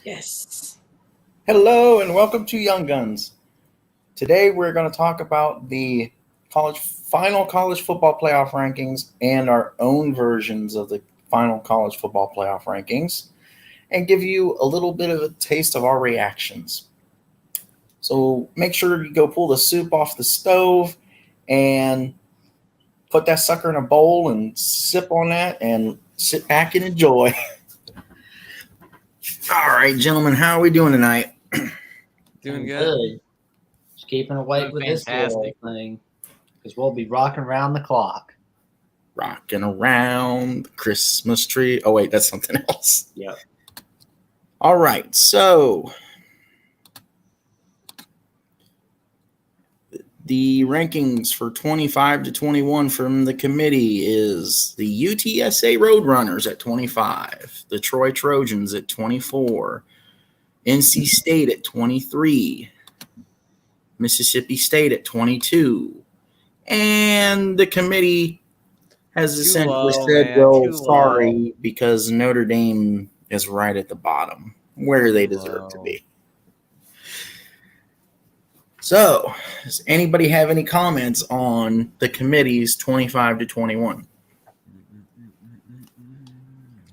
Yes. Hello and welcome to Young Guns. Today we're going to talk about the final college football playoff rankings and our own versions of the final college football playoff rankings and give you a little bit of a taste of our reactions. So make sure you go pull the soup off the stove and put that sucker in a bowl and sip on that and sit back and enjoy. All right, gentlemen, how are we doing tonight? Doing good. Just keeping awake with this little thing because we'll be rocking around the clock. Rocking around the Christmas tree. Oh, wait, that's something else. Yep. All right, so the rankings for 25 to 21 from the committee is the UTSA Roadrunners at 25, the Troy Trojans at 24, NC State at 23, Mississippi State at 22, and the committee has essentially said, well, sorry, because Notre Dame is right at the bottom, where they deserve to be. So, does anybody have any comments on the committee's 25 to 21?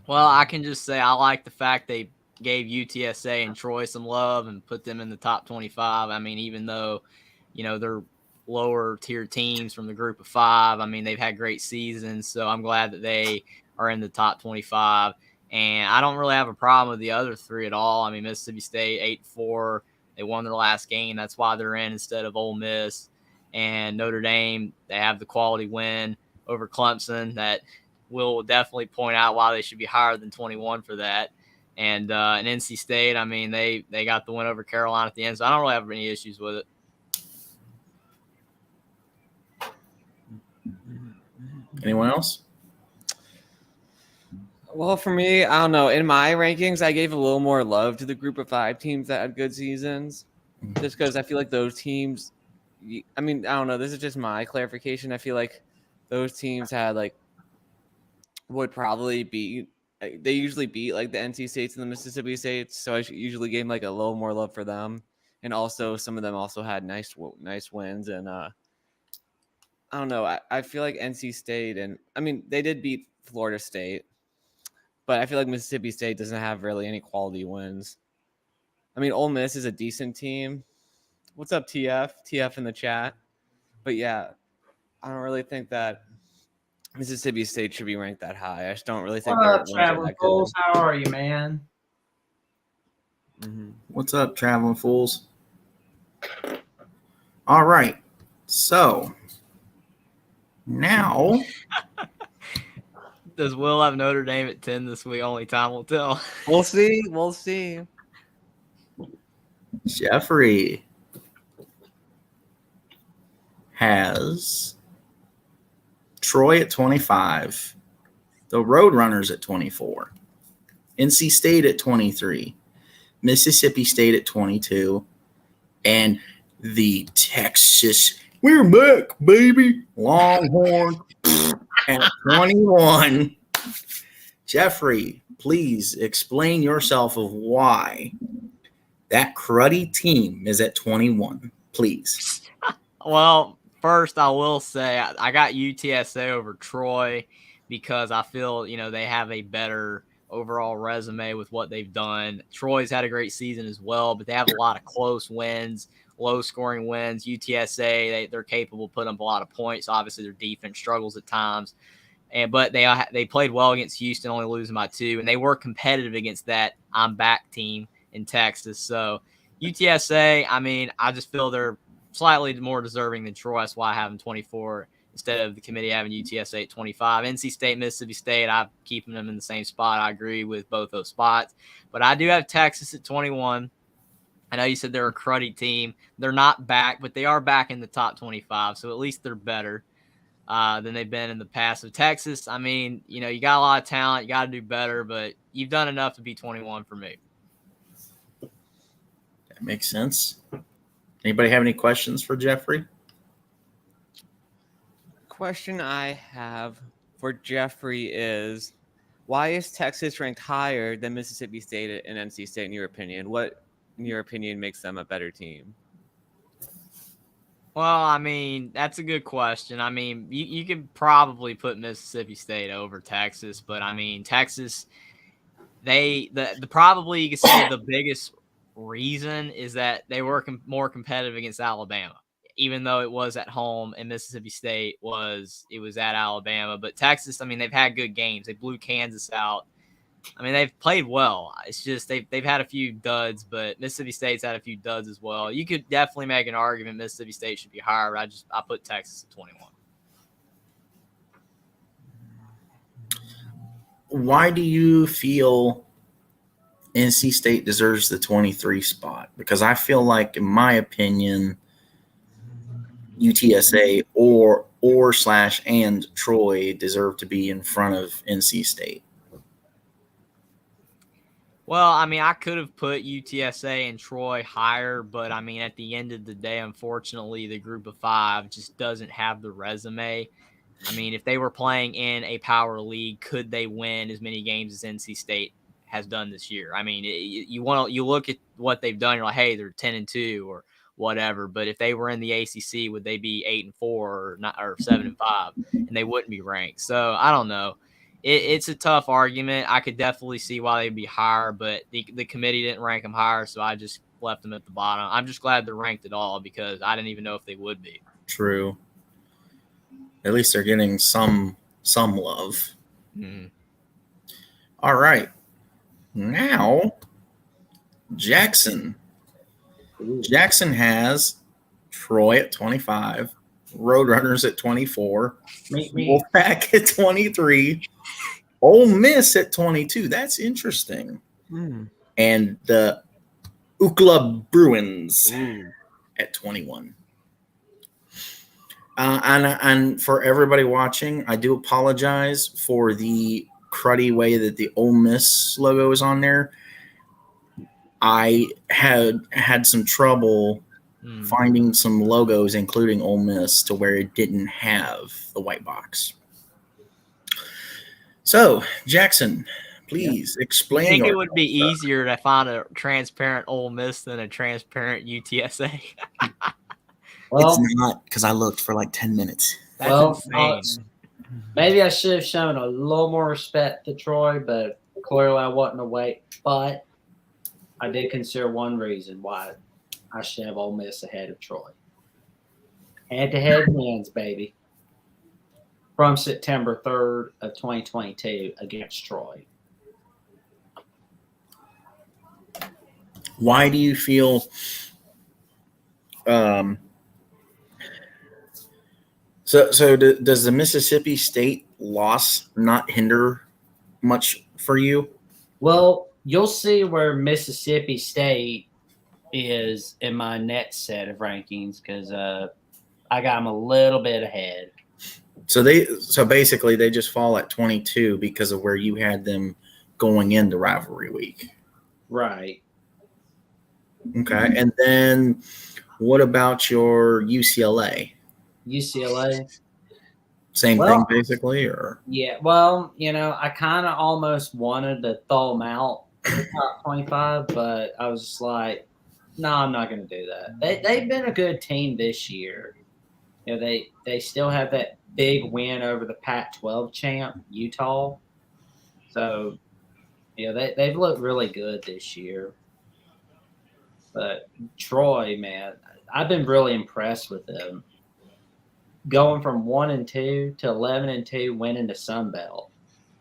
Well, I can just say I like the fact they gave UTSA and Troy some love and put them in the top 25. I mean, even though, they're lower tier teams from the group of five, I mean, they've had great seasons. So I'm glad that they are in the top 25. And I don't really have a problem with the other three at all. I mean, Mississippi State 8-4. They won their last game. That's why they're in instead of Ole Miss. And Notre Dame, they have the quality win over Clemson that will definitely point out why they should be higher than 21 for that. And NC State, I mean, they got the win over Carolina at the end, so I don't really have any issues with it. Anyone else? Well, for me, I don't know. In my rankings, I gave a little more love to the group of five teams that had good seasons, just because I feel like those teams. I mean, I don't know. This is just my clarification. I feel like those teams had would probably beat. They usually beat like the NC States and the Mississippi States, so I usually gave a little more love for them. And also, some of them also had nice wins. And I don't know. I feel like NC State and they did beat Florida State. But I feel like Mississippi State doesn't have really any quality wins. I mean, Ole Miss is a decent team. What's up, TF? TF in the chat. But yeah, I don't really think that Mississippi State should be ranked that high. I just don't really think they're Traveling Fools? How are you, man? Mm-hmm. What's up, Traveling Fools? All right, so now... Does Will have Notre Dame at 10 this week? Only time will tell. We'll see. Jeffrey has Troy at 25, the Roadrunners at 24, NC State at 23, Mississippi State at 22, and the Texas, we're back, baby, Longhorn at 21. Jeffrey, please explain yourself of why that cruddy team is at 21, please. Well, first I will say I got UTSA over Troy because I feel, they have a better overall resume with what they've done. Troy's had a great season as well, but they have a lot of close wins, low-scoring wins. UTSA, they're capable of putting up a lot of points. Obviously, their defense struggles at times. But they played well against Houston, only losing by 2, and they were competitive against that I'm back team in Texas. So UTSA, I mean, I just feel they're slightly more deserving than Troy. That's why I have them 24 instead of the committee having UTSA at 25. NC State, Mississippi State, I'm keeping them in the same spot. I agree with both those spots. But I do have Texas at 21. I know you said they're a cruddy team. They're not back, but they are back in the top 25, so at least they're better than they've been in the past. So Texas, I mean, you got a lot of talent. You got to do better, but you've done enough to be 21 for me. That makes sense. Anybody have any questions for Jeffrey? Question I have for Jeffrey is, why is Texas ranked higher than Mississippi State and NC State in your opinion? What, in your opinion, makes them a better team? Well, I mean, that's a good question. I mean, you could probably put Mississippi State over Texas, but I mean, Texas, the probably you could say the biggest reason is that they were more competitive against Alabama, even though it was at home and Mississippi State was at Alabama. But Texas, I mean, they've had good games. They blew Kansas out. I mean, they've played well. It's just they've had a few duds, but Mississippi State's had a few duds as well. You could definitely make an argument Mississippi State should be higher, but I put Texas at 21. Why do you feel NC State deserves the 23 spot? Because I feel like, in my opinion, UTSA and Troy deserve to be in front of NC State. Well, I mean, I could have put UTSA and Troy higher, but I mean, at the end of the day, unfortunately, the group of five just doesn't have the resume. I mean, if they were playing in a power league, could they win as many games as NC State has done this year? I mean, you look at what they've done, you're like, hey, they're 10-2 or whatever. But if they were in the ACC, would they be 8-4 or 7-5? And they wouldn't be ranked. So I don't know. It's a tough argument. I could definitely see why they'd be higher, but the committee didn't rank them higher, so I just left them at the bottom. I'm just glad they're ranked at all because I didn't even know if they would be. True. At least they're getting some love. Mm-hmm. All right. Now, Jackson. Jackson has Troy at 25, Roadrunners at 24, Wolfpack at 23, Ole Miss at 22. That's interesting. And the Ookla Bruins at 21. And for everybody watching, I do apologize for the cruddy way that the Ole Miss logo is on there. I had some trouble finding some logos, including Ole Miss, to where it didn't have the white box. So, Jackson, please explain. I think it would be easier to find a transparent Ole Miss than a transparent UTSA. Well, it's not, because I looked for like 10 minutes. That's insane. Maybe I should have shown a little more respect to Troy, but clearly I wasn't awake. But I did consider one reason why I should have Ole Miss ahead of Troy. Head-to-head wins, baby. From September 3rd of 2022 against Troy. Why do you feel So does the Mississippi State loss not hinder much for you? Well, you'll see where Mississippi State is in my next set of rankings because I got them a little bit ahead. So basically they just fall at 22 because of where you had them going into rivalry week. Right. Okay. And then what about your UCLA? Same thing basically, or? Yeah. Well, I kind of almost wanted to throw them out of the top 25, but I was just like, no, I'm not going to do that. They've been a good team this year. They still have that big win over the Pac-12 champ, Utah. So, they've looked really good this year. But Troy, man, I've been really impressed with them. Going from 1-2 to 11-2, winning the Sun Belt.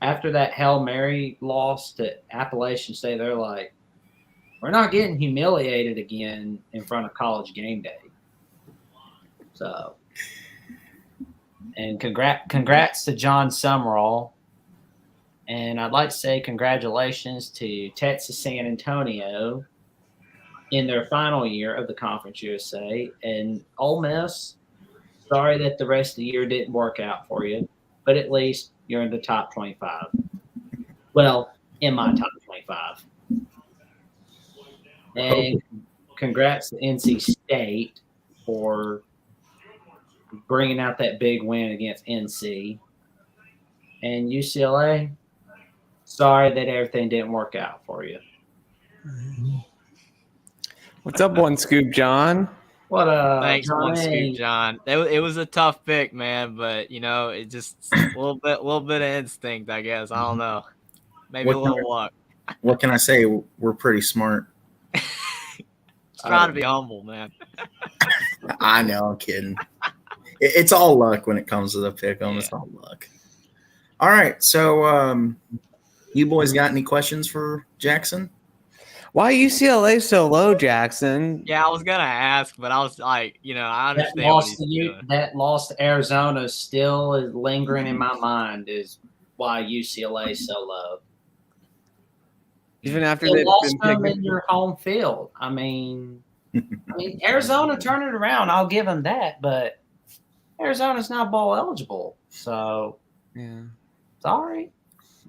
After that Hail Mary loss to Appalachian State, they're like, we're not getting humiliated again in front of College Game Day. So, and congrats to John Summerall. And I'd like to say congratulations to Texas San Antonio in their final year of the Conference USA. And Ole Miss, sorry that the rest of the year didn't work out for you, but at least you're in the top 25. Well, in my top 25. And congrats to NC State for bringing out that big win against NC. And UCLA, Sorry that everything didn't work out for you. What's up, One Scoop John? What Thanks, One Scoop Johnny? John. It was a tough pick, man, but it just a little bit of instinct, I guess. I don't know. Maybe a little luck. What can I say? We're pretty smart. Just trying to be humble, man. I know, I'm kidding. It's all luck when it comes to the pick 'em. Yeah. It's all luck. All right, so you boys got any questions for Jackson? Why UCLA so low, Jackson? Yeah, I was gonna ask, but I was like, I That understand what he's doing. that loss to Arizona still is lingering in my mind. Is why UCLA is so low. Even after You they've lost been them in your home field. I mean, Arizona turned it around. I'll give them that, but Arizona's not bowl eligible. So, yeah. sorry.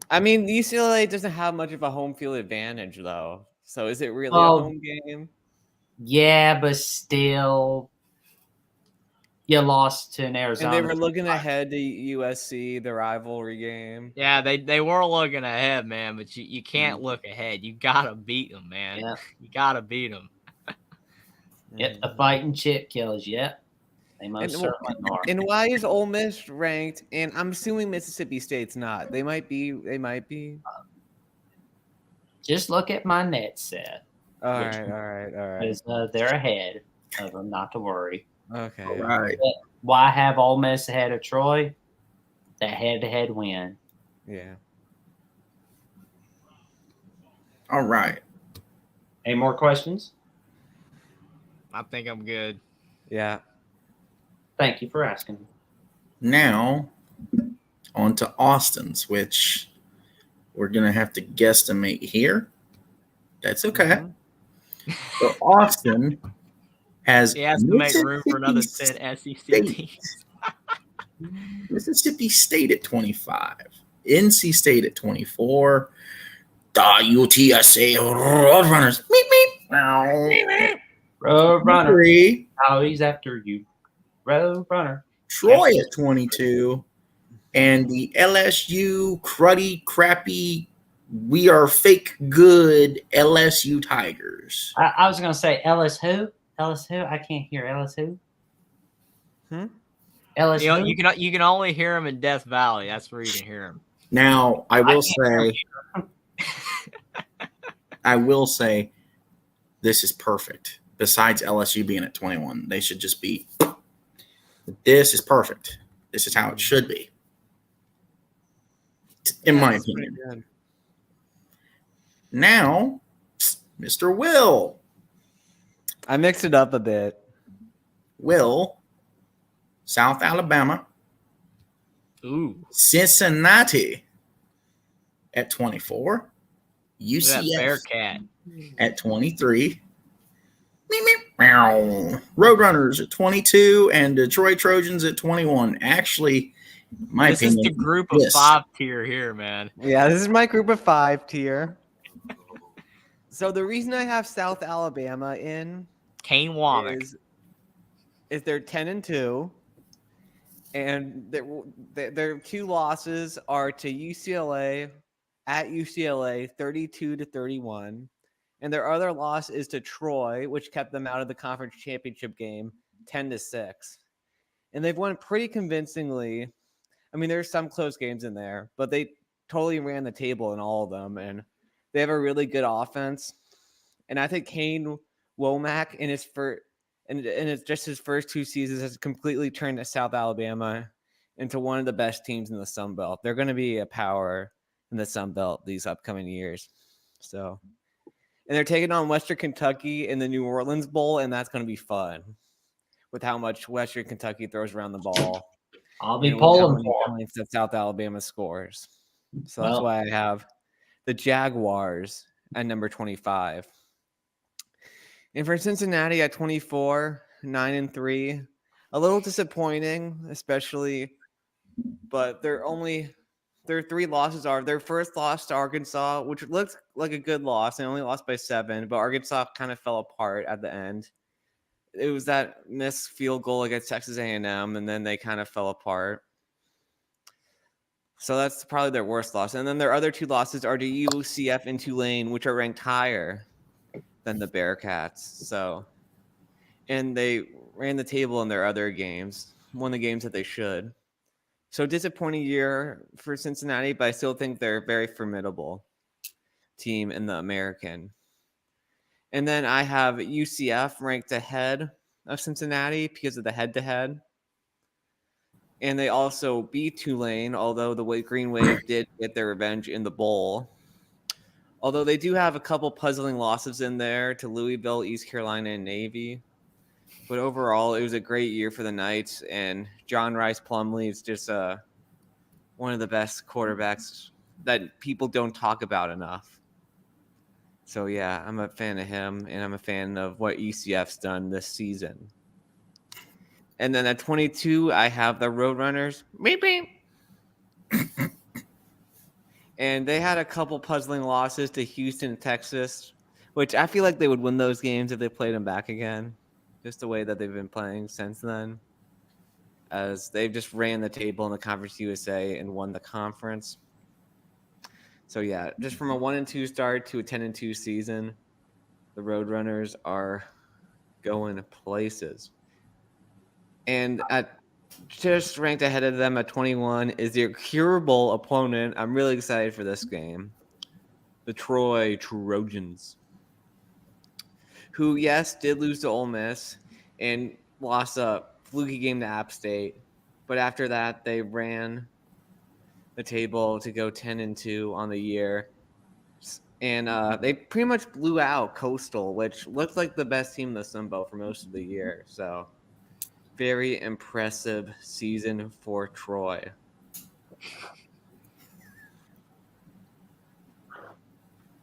I mean, UCLA doesn't have much of a home field advantage, though. So is it really Well, a home game? Yeah, but still, you lost to an Arizona. And they were looking ahead to USC, the rivalry game. Yeah, they were looking ahead, man, but you can't look ahead. You gotta beat them, man. Yeah. You gotta beat them. Yep, the fighting chip kills. Yep, they most And, certainly are. and why is Ole Miss ranked? And I'm assuming Mississippi State's not. They might be. They might be. Just look at my net set. All right. Because they're ahead of them, not to worry. Okay. All right. Why have Ole Miss ahead of Troy? That head-to-head win. Yeah. All right. Any more questions? I think I'm good. Yeah. Thank you for asking. Now, on to Austin's, which we're going to have to guesstimate here. That's okay. Mm-hmm. So Austin has He has to make room for another 10 SEC teams. Mississippi State at 25, NC State at 24, the UTSA Roadrunners. Meep. Road runner. 23, Oh, he's after you. Road runner. Troy at 22, and the LSU cruddy, crappy, we are fake good LSU Tigers. I was going to say Ellis who? Ellis who? I can't hear Ellis who? Ellis who? You can only hear him in Death Valley. That's where you can hear him. Now, I will say this is perfect. Besides LSU being at 21, they should just be. This is perfect. This is how it should be, in my opinion. Now, Mr. Will. I mixed it up a bit. Will, South Alabama. Ooh. Cincinnati at 24. Look at that UCF Bearcat. at 23. Roadrunners at 22 and Detroit Trojans at 21. Actually, my This opinion, is the group of 5 tier here, man. Yeah, this is my group of 5 tier. So the reason I have South Alabama in Kane Womack is they're 10-2, and their 2 losses are to UCLA at UCLA 32-31. And their other loss is to Troy, which kept them out of the conference championship game 10-6. And they've won pretty convincingly. I mean, there's some close games in there, but they totally ran the table in all of them. And they have a really good offense. And I think Kane Womack in his first, and it's just his first 2 seasons has completely turned South Alabama into one of the best teams in the Sun Belt. They're going to be a power in the Sun Belt these upcoming years. So. And they're taking on Western Kentucky in the New Orleans Bowl, and that's going to be fun with how much Western Kentucky throws around the ball. I'll be pulling for points that South Alabama scores. So that's why I have the Jaguars at number 25. And for Cincinnati at 24, 9-3, a little disappointing, especially, but their 3 losses are their first loss to Arkansas, which looked like a good loss. They only lost by 7, but Arkansas kind of fell apart at the end. It was that missed field goal against Texas A&M, and then they kind of fell apart. So that's probably their worst loss. And then their other 2 losses are to UCF and Tulane, which are ranked higher than the Bearcats. So, and they ran the table in their other games, won the games that they should. So disappointing year for Cincinnati, but I still think they're a very formidable team in the American. And then I have UCF ranked ahead of Cincinnati because of the head-to-head. And they also beat Tulane, although the Green Wave did get their revenge in the bowl. Although they do have a couple puzzling losses in there to Louisville, East Carolina, and Navy. But overall, it was a great year for the Knights, and John Rice Plumlee is just one of the best quarterbacks that people don't talk about enough. So, yeah, I'm a fan of him, and I'm a fan of what ECF's done this season. And then at 22, I have the Roadrunners. Beep, beep. And they had a couple puzzling losses to Houston, Texas, which I feel like they would win those games if they played them back again. Just the way that they've been playing since then. As they've just ran the table in the Conference USA and won the conference. So, yeah, just from a 1-2 start to a 10-2 season, the Roadrunners are going places. And at just ranked ahead of them at 21 is their curable opponent. I'm really excited for this game. The Troy Trojans, who, yes, did lose to Ole Miss and lost a fluky game to App State. But after that, they ran the table to go 10-2 on the year. And they pretty much blew out Coastal, which looked like the best team in the Sun Belt for most of the year. So, very impressive season for Troy.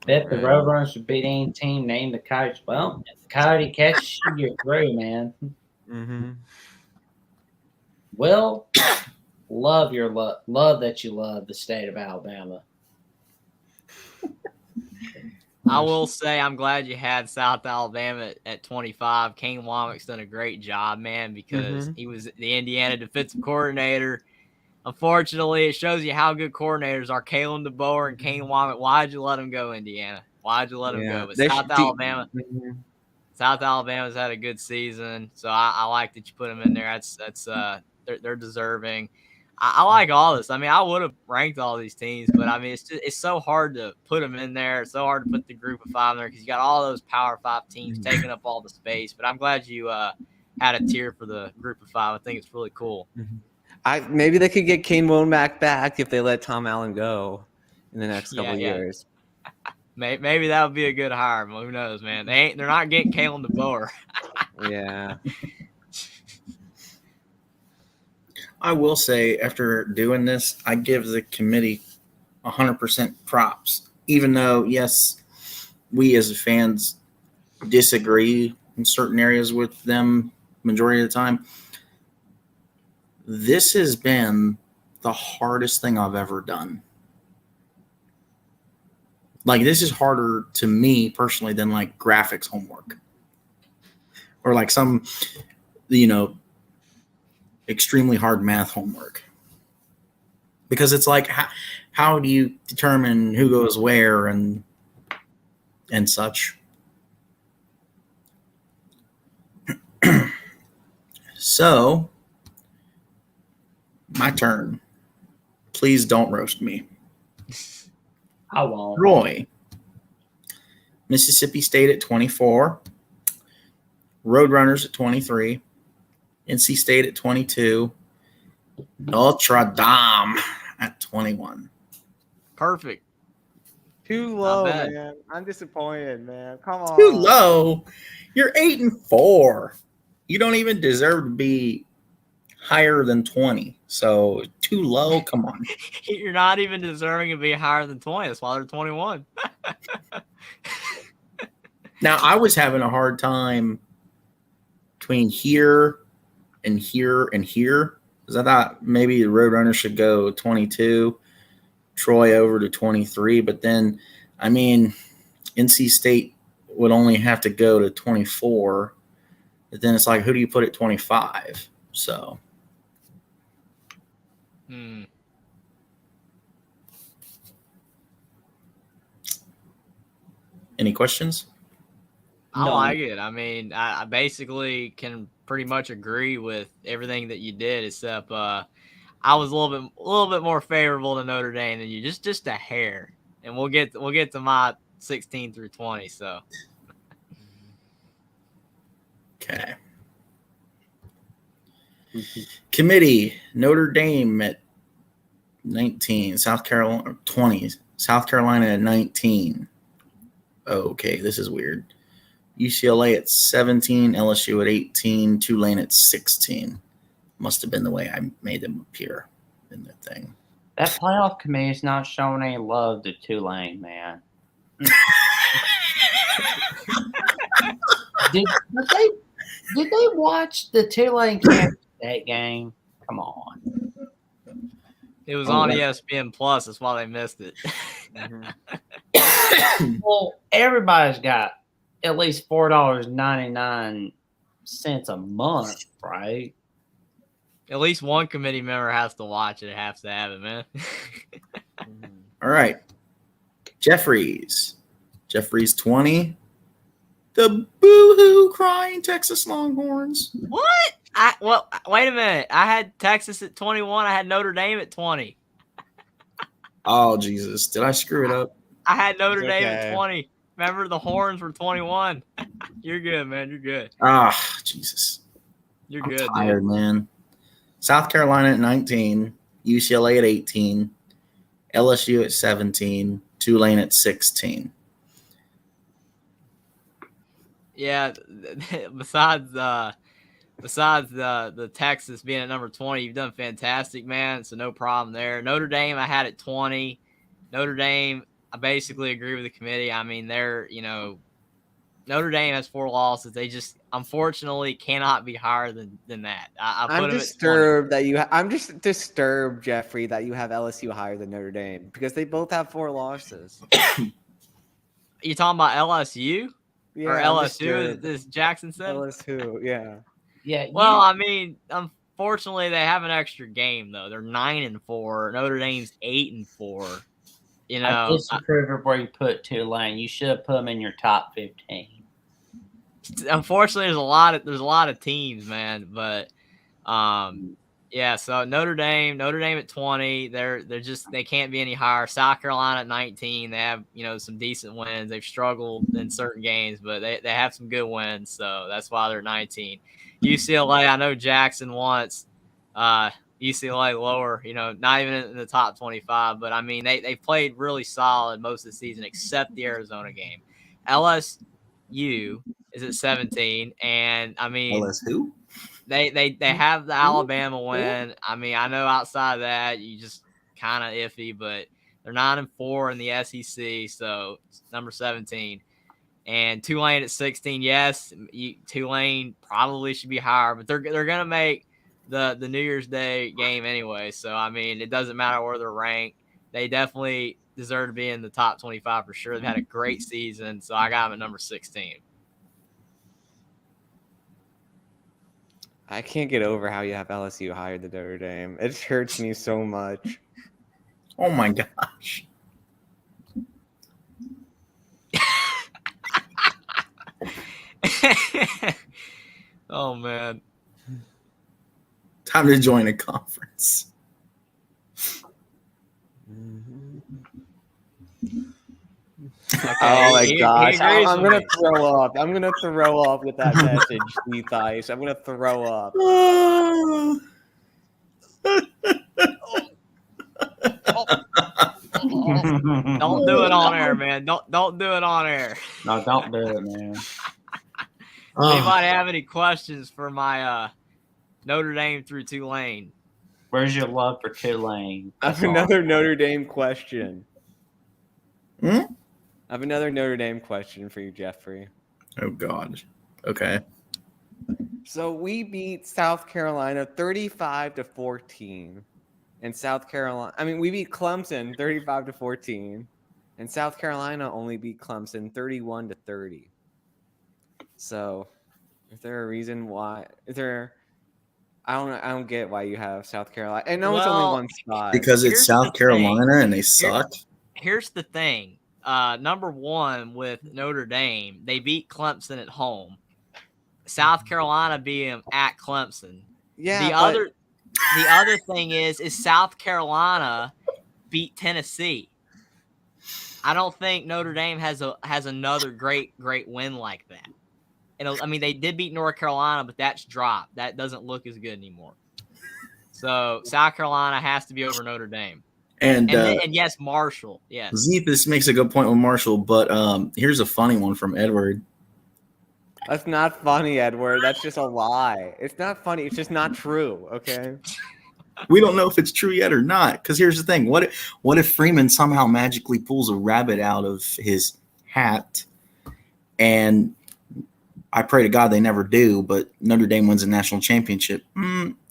Bet the Roadrunners should beat any team named the Coyotes. Well, if the Coyote catches you, you're through, man. Mm-hmm. Will, love that you love the state of Alabama. I will say I'm glad you had South Alabama at 25. Kane Womack's done a great job, man, because he was the Indiana defensive coordinator. Unfortunately, it shows you how good coordinators are. Kalen DeBoer and Kane Womack. Why'd you let him go, Indiana? Why'd you let him go? But South Alabama's had a good season, so I like that you put them in there. They're deserving. I like all this. I mean, I would have ranked all these teams, but I mean, it's so hard to put them in there. It's so hard to put the group of 5 in there because you got all those Power 5 teams taking up all the space. But I'm glad you had a tier for the group of 5. I think it's really cool. Maybe they could get Kane Womack back if they let Tom Allen go in the next couple of years. Maybe that would be a good hire. Who knows, man? They're not getting Kalen DeBoer. Yeah. I will say, after doing this, I give the committee 100% props. Even though, yes, we as fans disagree in certain areas with them majority of the time, this has been the hardest thing I've ever done. Like, this is harder to me personally than like graphics homework or like some, extremely hard math homework, because it's like, how do you determine who goes where and such? So, my turn. Please don't roast me. I won't. Troy, Mississippi State at 24, Roadrunners at 23, NC State at 22, Notre Dame at 21. Perfect. Too low, man. I'm disappointed, man. Come on. Too low. You're 8-4. You don't even deserve to be higher than 20. So too low. Come on. You're not even deserving to be higher than 20. That's why they're 21. Now, I was having a hard time between here and here and here, because I thought maybe the Roadrunners should go 22, Troy over to 23. But then, I mean, NC State would only have to go to 24. But then it's like, who do you put at 25? So. Any questions? I No. like it. I mean, I basically can pretty much agree with everything that you did, except I was a little bit more favorable to Notre Dame than you, just a hair. And we'll get to my 16 through 20. So Okay. Committee, Notre Dame at 19, South Carolina 20, South Carolina at 19. Okay, this is weird. UCLA at 17, LSU at 18, Tulane at 16. Must have been the way I made them appear in the thing. That playoff committee is not showing any love to Tulane, man. Did they watch the Tulane Kansas State game? Come on. it was on ESPN Plus. That's why they missed it. Well, everybody's got at least $4.99 a month, right? At least one committee member has to watch it. Has to have it, man. All right. Jeffries 20. The boo-hoo crying Texas Longhorns. What? Wait a minute. I had Texas at 21. I had Notre Dame at 20. Oh, Jesus. Did I screw it up? I had Notre It's Dame okay. at 20. Remember, the Horns were 21. You're good, man. You're good. Ah, Jesus. You're I'm good, tired, dude. man. South Carolina at 19, UCLA at 18, LSU at 17, Tulane at 16. Yeah. Besides the Texas being at number 20, you've done fantastic, man. So no problem there. Notre Dame, I had at 20. Notre Dame, I basically agree with the committee. I mean, Notre Dame has 4 losses. They just unfortunately cannot be higher than that. I put I'm them disturbed I'm just disturbed, Jeffrey, that you have LSU higher than Notre Dame because they both have 4 losses. You talking about LSU Yeah, or I'm LSU? As Jackson said. LSU, yeah. Yeah. Well, I mean, unfortunately, they have an extra game though. They're 9-4. Notre Dame's 8-4. You I know, disapprove of where you put Tulane. You should have put them in your top 15. unfortunately, there's a lot of teams, man. But yeah. So Notre Dame at 20. They can't be any higher. South Carolina at 19. They have some decent wins. They've struggled in certain games, but they have some good wins. So that's why they're 19. UCLA, I know Jackson wants UCLA lower, not even in the top 25. But I mean, they played really solid most of the season except the Arizona game. LSU is at 17, and I mean, LSU? They have the Alabama win. I mean, I know outside of that, you just kind of iffy, but they're 9-4 in the SEC, so number 17. And Tulane at 16. Yes, Tulane probably should be higher, but they're gonna make the New Year's Day game anyway. So I mean, it doesn't matter where they're ranked. They definitely deserve to be in the top 25 for sure. They've had a great season, so I got them at number 16. I can't get over how you have LSU higher than Notre Dame. It hurts me so much. Oh, my gosh. Oh, man. Time to join a conference. Okay, Oh my gosh. he agrees I'm with going me. to throw up. I'm going to throw up with that message, Steve Ice. I'm going to throw up. Don't do it on air, man. Don't do it on air. No, don't do it, man. Anybody have any questions for my Notre Dame through Tulane? Where's your love for Tulane? I have another Notre Dame question. Hmm? I have another Notre Dame question for you, Jeffrey. Oh, God. Okay. So we beat South Carolina 35-14. And South Carolina, we beat Clemson 35-14. And South Carolina only beat Clemson 31-30. So, is there a reason why? I don't get why you have South Carolina. I know it's only one spot. Because it's Here's South the Carolina thing. and they suck. Here's the thing. number one with Notre Dame, they beat Clemson at home. South Carolina beat them at Clemson. Yeah, The other thing is South Carolina beat Tennessee. I don't think Notre Dame has another great win like that. And I mean, they did beat North Carolina, but that's dropped. That doesn't look as good anymore. So South Carolina has to be over Notre Dame. And yes, Marshall. Yes. Zephus makes a good point with Marshall, but here's a funny one from Edward. That's not funny, Edward. That's just a lie. It's not funny. It's just not true. Okay. We don't know if it's true yet or not. Because here's the thing: what if Freeman somehow magically pulls a rabbit out of his hat, and I pray to God they never do, but Notre Dame wins a national championship?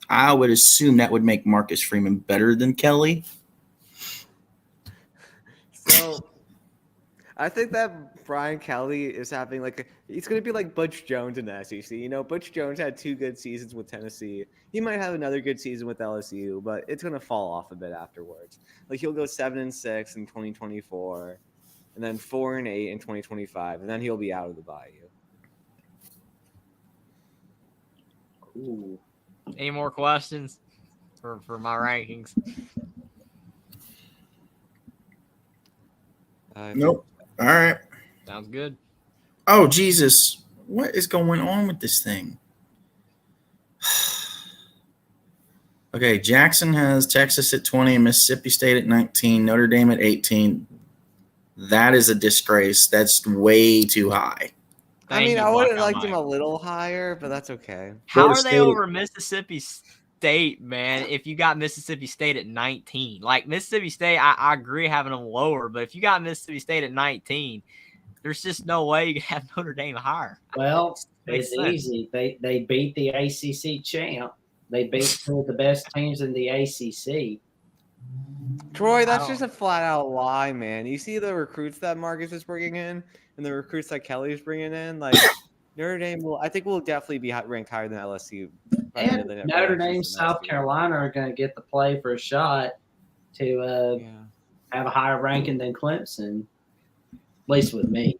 I would assume that would make Marcus Freeman better than Kelly. So I think that Brian Kelly is having he's going to be like Butch Jones in the SEC. You know, Butch Jones had 2 good seasons with Tennessee. He might have another good season with LSU, but it's going to fall off a bit afterwards. Like he'll go 7-6 in 2024, and then 4-8 in 2025, and then he'll be out of the Bayou. Ooh. Any more questions for my rankings? Nope. All right. Sounds good. Oh, Jesus. What is going on with this thing? Okay, Jackson has Texas at 20, Mississippi State at 19, Notre Dame at 18. That is a disgrace. That's way too high. I would have liked him a little higher, but that's okay. How are they over Mississippi State, man, if you got Mississippi State at 19? Like, Mississippi State, I agree having them lower, but if you got Mississippi State at 19, there's just no way you can have Notre Dame higher. Well, it's easy. They beat the ACC champ. They beat 2 of the best teams in the ACC. Troy, that's just a flat-out lie, man. You see the recruits that Marcus is bringing in and the recruits that Kelly's bringing in? Like, Notre Dame I think will definitely be ranked higher than LSU. And Notre Dame, South Carolina are going to get the play for a shot to have a higher ranking than Clemson, at least with me.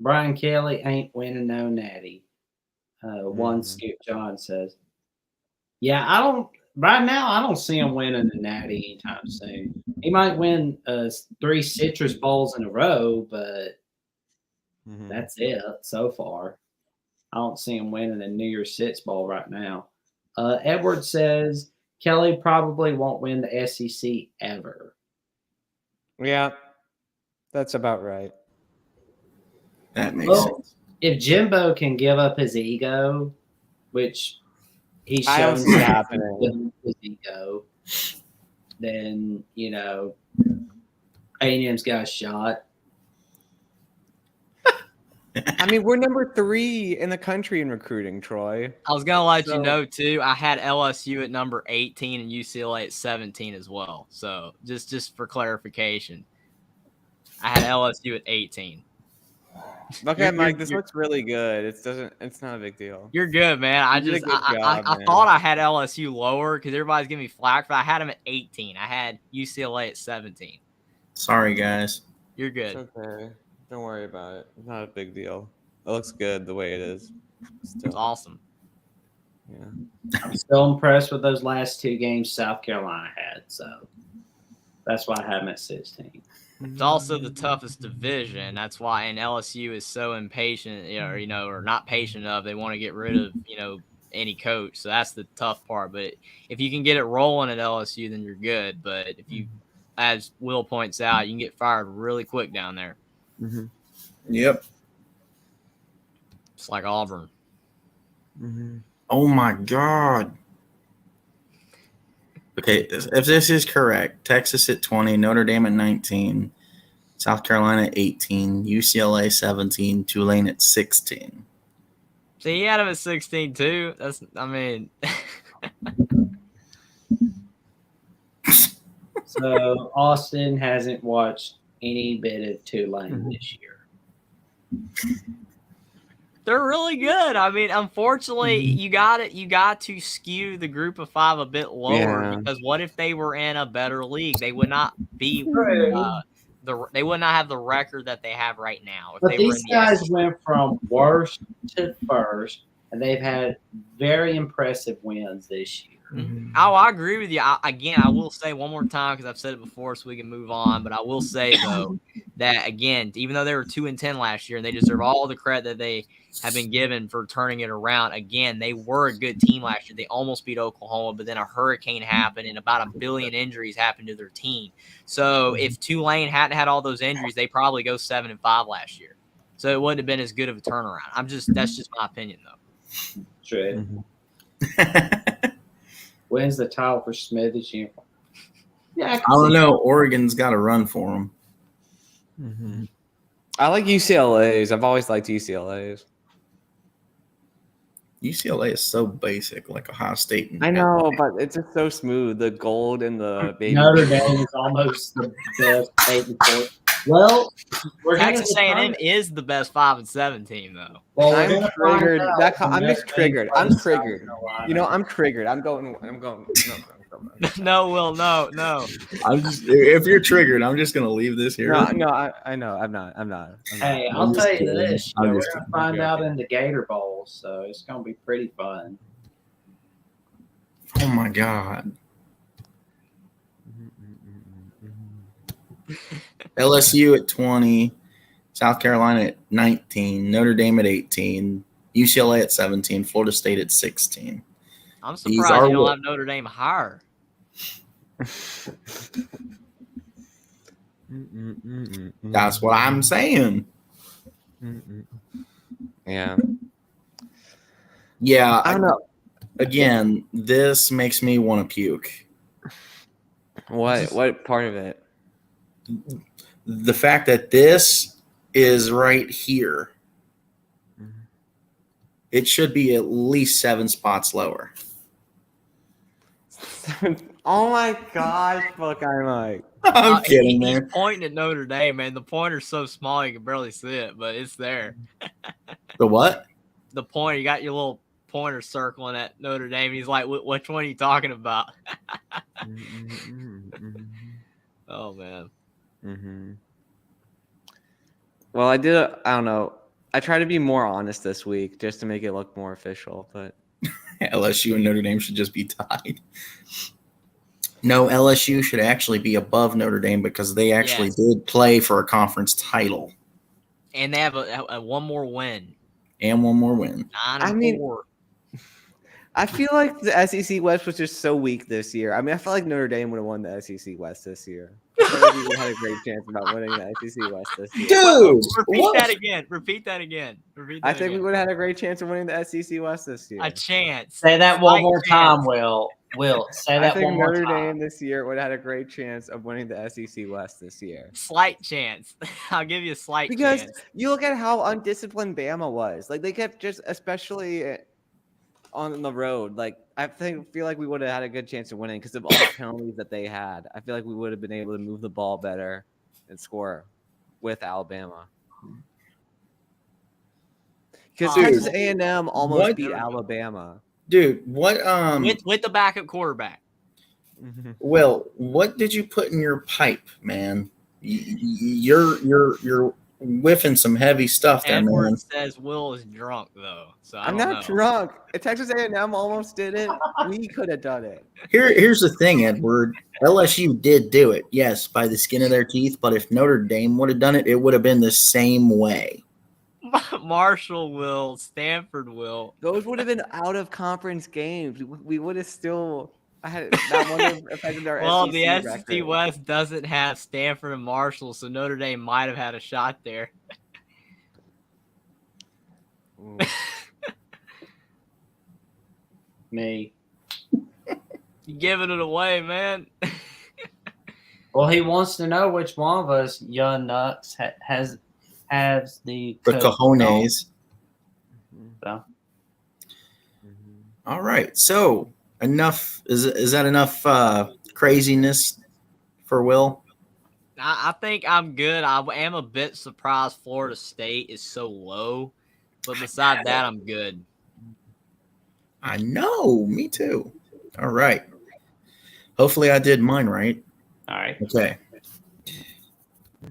Brian Kelly ain't winning no natty. One Skip John says. Yeah, right now I don't see him winning the natty anytime soon. He might win 3 Citrus Bowls in a row, but that's it so far. I don't see him winning a New Year's Six Bowl right now. Edward says Kelly probably won't win the SEC ever. Yeah, that's about right. That makes sense. If Jimbo can give up his ego, which he's shown I don't see it happening. His ego, then A&M's got a shot. I mean, we're number 3 in the country in recruiting, Troy. I was going to let you know, too, I had LSU at number 18 and UCLA at 17 as well. So just for clarification, I had LSU at 18. Okay, Mike, this looks really good. It's not a big deal. You're good, man. I thought I had LSU lower because everybody's giving me flack, but I had them at 18. I had UCLA at 17. Sorry, guys. You're good. It's okay. Don't worry about it. It's not a big deal. It looks good the way it is. It's awesome. Yeah. I'm still impressed with those last 2 games South Carolina had, so that's why I have them at 16. It's also the toughest division. That's why, and LSU is so impatient, or not patient enough. They want to get rid of, any coach. So that's the tough part. But if you can get it rolling at LSU, then you're good. But if you, as Will points out, you can get fired really quick down there. Mm-hmm. Yep. It's like Auburn. Mm-hmm. Oh my God. Okay, if this is correct, Texas at 20, Notre Dame at 19, South Carolina at 18, UCLA 17, Tulane at 16. See, he had him at 16 too. So Austin hasn't watched any bit of Tulane this year. They're really good. I mean, unfortunately, you got to skew the group of 5 a bit lower Yeah. because what if they were in a better league? They would not be True. they would not have the record that they have right now if But they were in these the guys SEC. went from worst to first, and they've had very impressive wins this year. Oh, I agree with you. I will say one more time because I've said it before, so we can move on. But I will say though that again, even though they were 2-10 last year and they deserve all the credit that they have been given for turning it around, again, they were a good team last year. They almost beat Oklahoma, but then a hurricane happened and about 1 billion injuries happened to their team. So if Tulane hadn't had all those injuries, they probably go 7-5 last year. So it wouldn't have been as good of a turnaround. That's just my opinion though. True. Wins the title for Smithy's uniform. Yeah, I don't know. Oregon's got to run for them. I like UCLA's. I've always liked UCLA's. UCLA is so basic, like Ohio State. And I know, but it's just so smooth. The gold and the baby. Notre Dame is almost the best 8-4. Well, we're Texas A&M is the best 5-7 team, though. Well, I'm triggered. I'm just triggered. I'm triggered. You know, I'm triggered. I'm going. No, Will, no. I'm just. If you're triggered, I'm just gonna leave this here. No. I know. I'm not. Hey, I'll tell you this. We're gonna find out in the Gator Bowl, so it's gonna be pretty fun. Oh my God. LSU at 20, South Carolina at 19, Notre Dame at 18, UCLA at 17, Florida State at 16. I'm surprised you don't have Notre Dame higher. That's what I'm saying. Yeah. Yeah. I don't know. Again, this makes me want to puke. What part of it? The fact that this is right here. It should be at least 7 spots lower. Oh my gosh, fuck, I'm like. I'm kidding, He's man. pointing at Notre Dame, man. The pointer's so small you can barely see it, but it's there. The what? The pointer, you got your little pointer circling at Notre Dame. He's like, which one are you talking about? Oh, man. Well, I don't know. I try to be more honest this week just to make it look more official, but LSU and Notre Dame should just be tied. No, LSU should actually be above Notre Dame because they actually did play for a conference title. And they have a one more win. And one more win. 9-4. I feel like the SEC West was just so weak this year. I mean, I feel like Notre Dame would have won the SEC West this year. I feel like we would have had a great chance about winning the SEC West this year. Dude! Repeat that again. I think we would have had a great chance of winning the SEC West this year. A chance. Say that one more time, Will. Say that one more Notre time. Dame this year would have had a great chance of winning the SEC West this year. Slight chance. I'll give you a slight chance. Because you look at how undisciplined Bama was. Like, they kept just, especially on the road, like, I feel like we would have had a good chance of winning because of all the penalties that they had. I feel like we would have been able to move the ball better and score with Alabama. Because Texas A&M almost beat Alabama. Dude, what with the backup quarterback. Will, what did you put in your pipe, man? You're whiffing some heavy stuff there, Edward man. says Will is drunk though, so I'm not drunk. If Texas A&M almost did it, we could have done it. Here's the thing, Edward. LSU did do it, yes, by the skin of their teeth. But if Notre Dame would have done it, it would have been the same way. Marshall will, Stanford will. Those would have been out of conference games. We would have still had that one have affected our well, SEC the record. SEC West doesn't have Stanford and Marshall, so Notre Dame might have had a shot there. Me. You giving it away, man. Well, he wants to know which one of us young nuts has the cojones. So. All right. So enough. Is that enough craziness for Will? I think I'm good. I am a bit surprised Florida State is so low. But besides that, I'm good. I know. Me too. All right. Hopefully I did mine right. All right. Okay.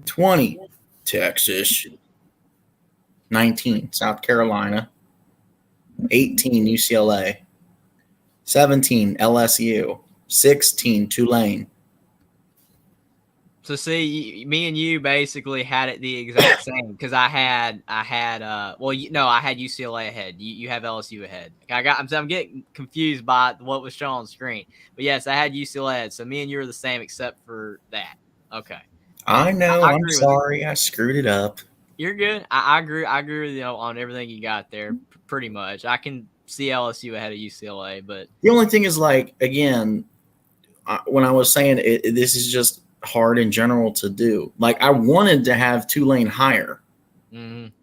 20, Texas. 19, South Carolina. 18, UCLA. 17, LSU. 16, Tulane. So see, me and you basically had it the exact same because I had I had UCLA ahead. You have LSU ahead. I'm getting confused by what was shown on screen. But yes, I had UCLA ahead. So me and you are the same except for that. Okay. I know. I'm agree with you. sorry. I screwed it up. You're good. I agree. I agree with you on everything you got there. Pretty much. I can see LSU ahead of UCLA, but The only thing is, like, again, when I was saying this is just hard in general to do. Like, I wanted to have Tulane higher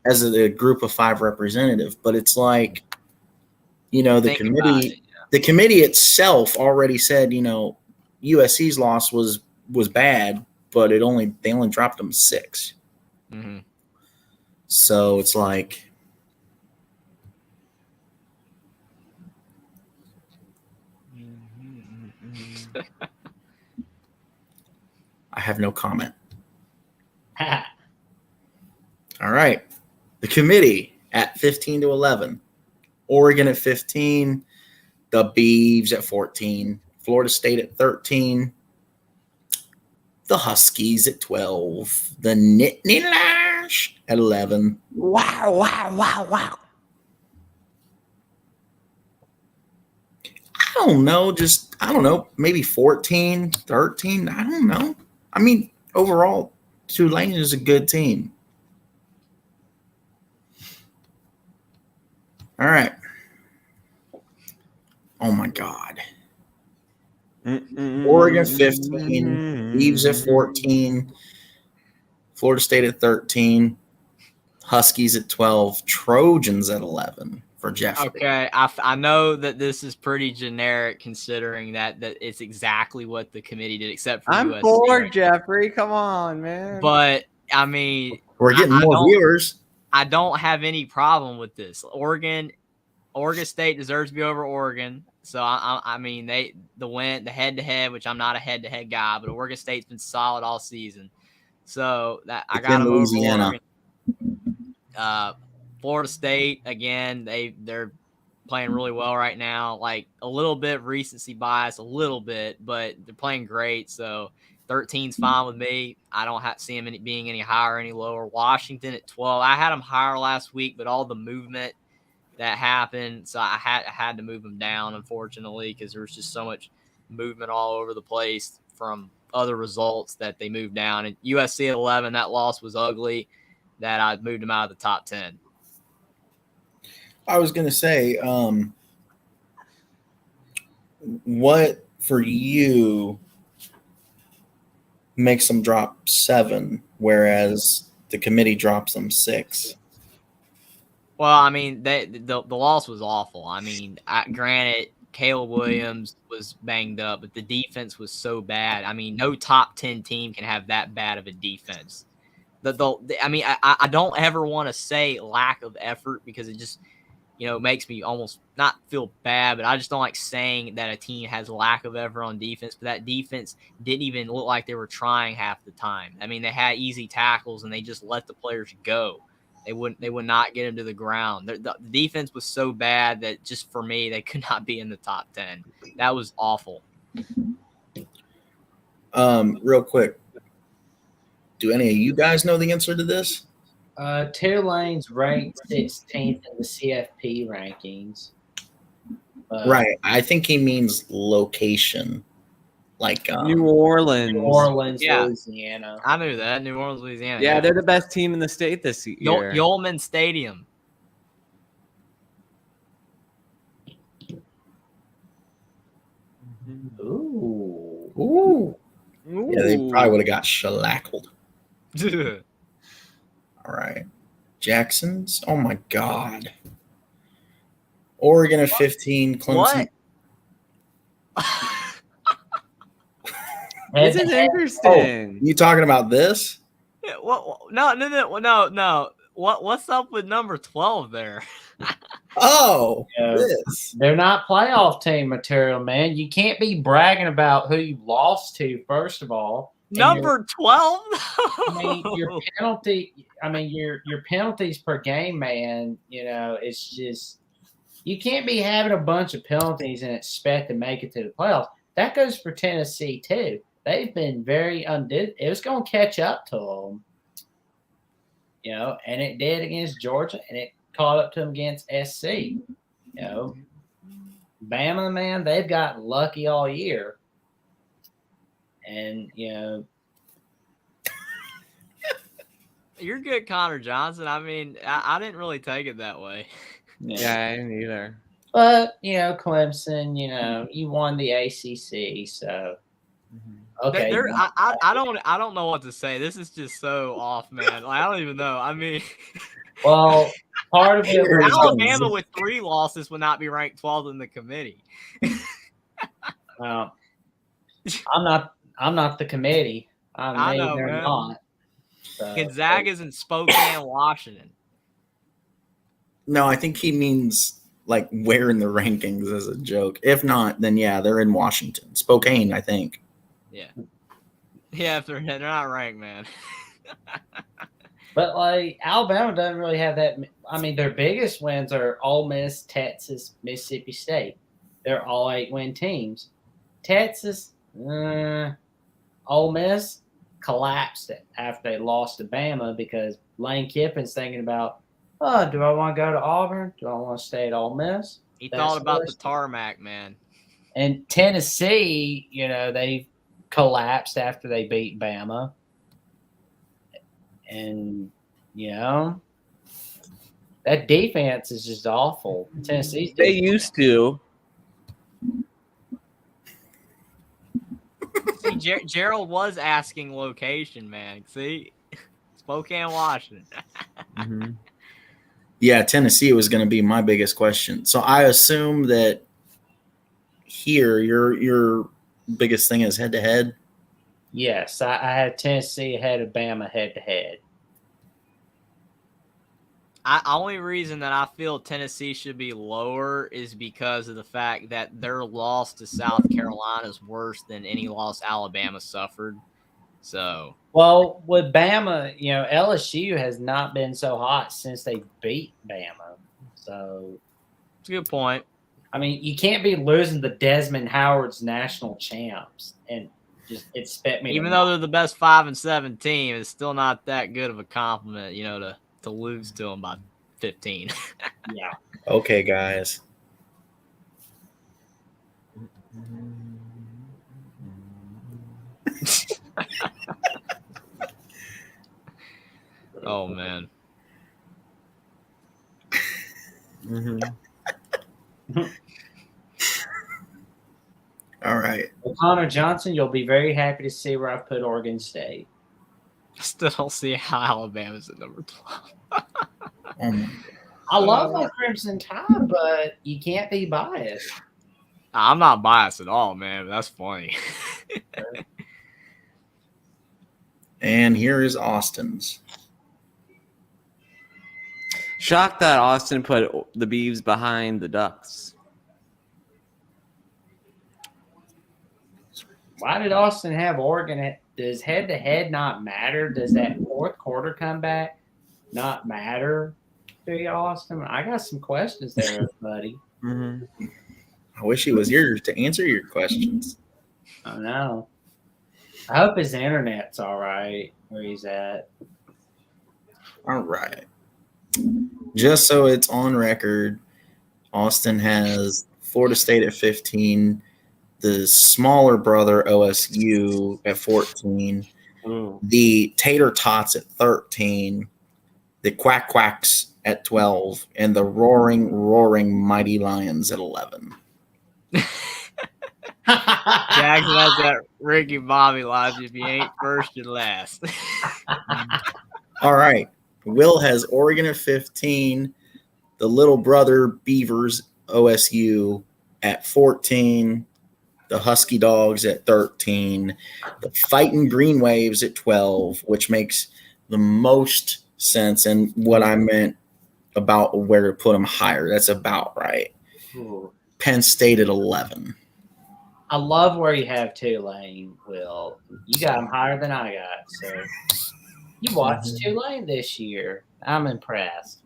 as a group of 5 representative, but it's like, the committee itself already said, USC's loss was bad, but they only dropped them 6. Mm-hmm. So it's like, I have no comment. All right. The committee at 15 to 11. Oregon at 15. The Beavs at 14. Florida State at 13. The Huskies at 12. The Nittany Lash at 11. Wow. I don't know, maybe 14, 13. I don't know. I mean, overall, Tulane is a good team. All right. Oh, my God. Oregon 15, Beavs at 14, Florida State at 13, Huskies at 12, Trojans at 11 for Jeffrey. Okay, I know that this is pretty generic considering that it's exactly what the committee did, except for I'm USC. bored, Jeffrey. Come on, man. But I mean, we're getting more viewers. I don't have any problem with this. Oregon State deserves to be over Oregon. So I mean the head-to-head, which I'm not a head-to-head guy, but Oregon State's been solid all season. So that I got them over Oregon. Florida State again, they're playing really well right now. Like a little bit recency bias, a little bit, but they're playing great. So 13's fine with me. I don't see them being any higher, any lower. Washington at 12. I had them higher last week, but all the movement that happened, so I had to move them down, unfortunately, because there was just so much movement all over the place from other results that they moved down. And USC at 11, that loss was ugly, that I moved them out of the top 10. I was going to say, what for you makes them drop 7, whereas the committee drops them 6? Well, I mean, the loss was awful. I mean, granted, Caleb Williams was banged up, but the defense was so bad. I mean, no top 10 team can have that bad of a defense. I mean, I don't ever want to say lack of effort because it just, makes me almost not feel bad, but I just don't like saying that a team has lack of effort on defense. But that defense didn't even look like they were trying half the time. I mean, they had easy tackles and they just let the players go. They would not get him to the ground. The defense was so bad that just for me, they could not be in the top 10. That was awful. Real quick, do any of you guys know the answer to this? Tulane's ranked 16th in the CFP rankings. Right. I think he means location. Like New Orleans. Yeah. Louisiana. I knew that. New Orleans, Louisiana. Yeah, they're the best team in the state this year. Yulman Stadium. Ooh. Yeah, they probably would have got shellackled. All right. Jackson's. Oh, my God. Oregon at 15. Clemson. What? This is interesting. Oh, you talking about this? Yeah, well, no. What's up with number 12 there? Oh, Yeah. this. They're not playoff team material, man. You can't be bragging about who you lost to, first of all. And Number 12? I mean, your penalties per game, man, it's just you can't be having a bunch of penalties and expect to make it to the playoffs. That goes for Tennessee too. They've been very undid. It was going to catch up to them, and it did against Georgia, and it caught up to them against SC. Bama, man, they've gotten lucky all year, and You're good, Connor Johnson. I mean, I didn't really take it that way. Yeah, I didn't either. But Clemson, you won the ACC, so okay. I don't know what to say. This is just so off, man. Like, I don't even know. I mean, well, part of it was Alabama with 3 losses would not be ranked 12th in the committee. Well, I'm not the committee. I know, they're man. not. So, Gonzaga's in Spokane, Washington. No, I think he means like where in the rankings as a joke. If not, then yeah, they're in Washington. Spokane, I think. Yeah. Yeah, if they're not ranked, man. But like Alabama doesn't really have that. I mean, their biggest wins are Ole Miss, Texas, Mississippi State. They're all 8-win teams. Texas, Ole Miss collapsed it after they lost to Bama because Lane Kiffin's thinking about, do I want to go to Auburn? Do I want to stay at Ole Miss? He thought about the tarmac, man. And Tennessee, they collapsed after they beat Bama. And, that defense is just awful. Tennessee's They used to. See, Gerald was asking location, man. See? Spokane, Washington. Mm-hmm. Yeah, Tennessee was going to be my biggest question. So I assume that here your biggest thing is head-to-head? Yes, I had Tennessee ahead of Bama head-to-head. Only reason that I feel Tennessee should be lower is because of the fact that their loss to South Carolina is worse than any loss Alabama suffered. So, well, with Bama, LSU has not been so hot since they beat Bama. So, it's a good point. I mean, you can't be losing the Desmond Howard's national champs and just expect me. Even though they're the best 5-7 team, it's still not that good of a compliment, to lose to them by 15. Yeah. Okay, guys. Oh, man. Mm-hmm. All right. Well, Connor Johnson, you'll be very happy to see where I put Oregon State. I still don't see how Alabama's at number 12. I love my Crimson Tide, but you can't be biased. I'm not biased at all, man. That's funny. And here is Austin's. Shocked that Austin put the Beavs behind the Ducks. Why did Austin have Oregon? Does head-to-head not matter? Does that fourth quarter comeback not matter to you, Austin? I got some questions there, buddy. Mm-hmm. I wish he was here to answer your questions. I know. I hope his internet's all right where he's at. All right. Just so it's on record, Austin has Florida State at 15, the smaller brother OSU at 14, the Tater Tots at 13, the Quack Quacks at 12, and the roaring Mighty Lions at 11. Jackson has that Ricky Bobby logic. If you ain't first, you're last. All right. Will has Oregon at 15, the little brother Beavers OSU at 14, the Husky Dogs at 13, the Fighting Green Waves at 12, which makes the most sense. And what I meant about where to put them higher, that's about right. Ooh. Penn State at 11. I love where you have Tulane, Will. You got them higher than I got. So you watched Tulane this year. I'm impressed.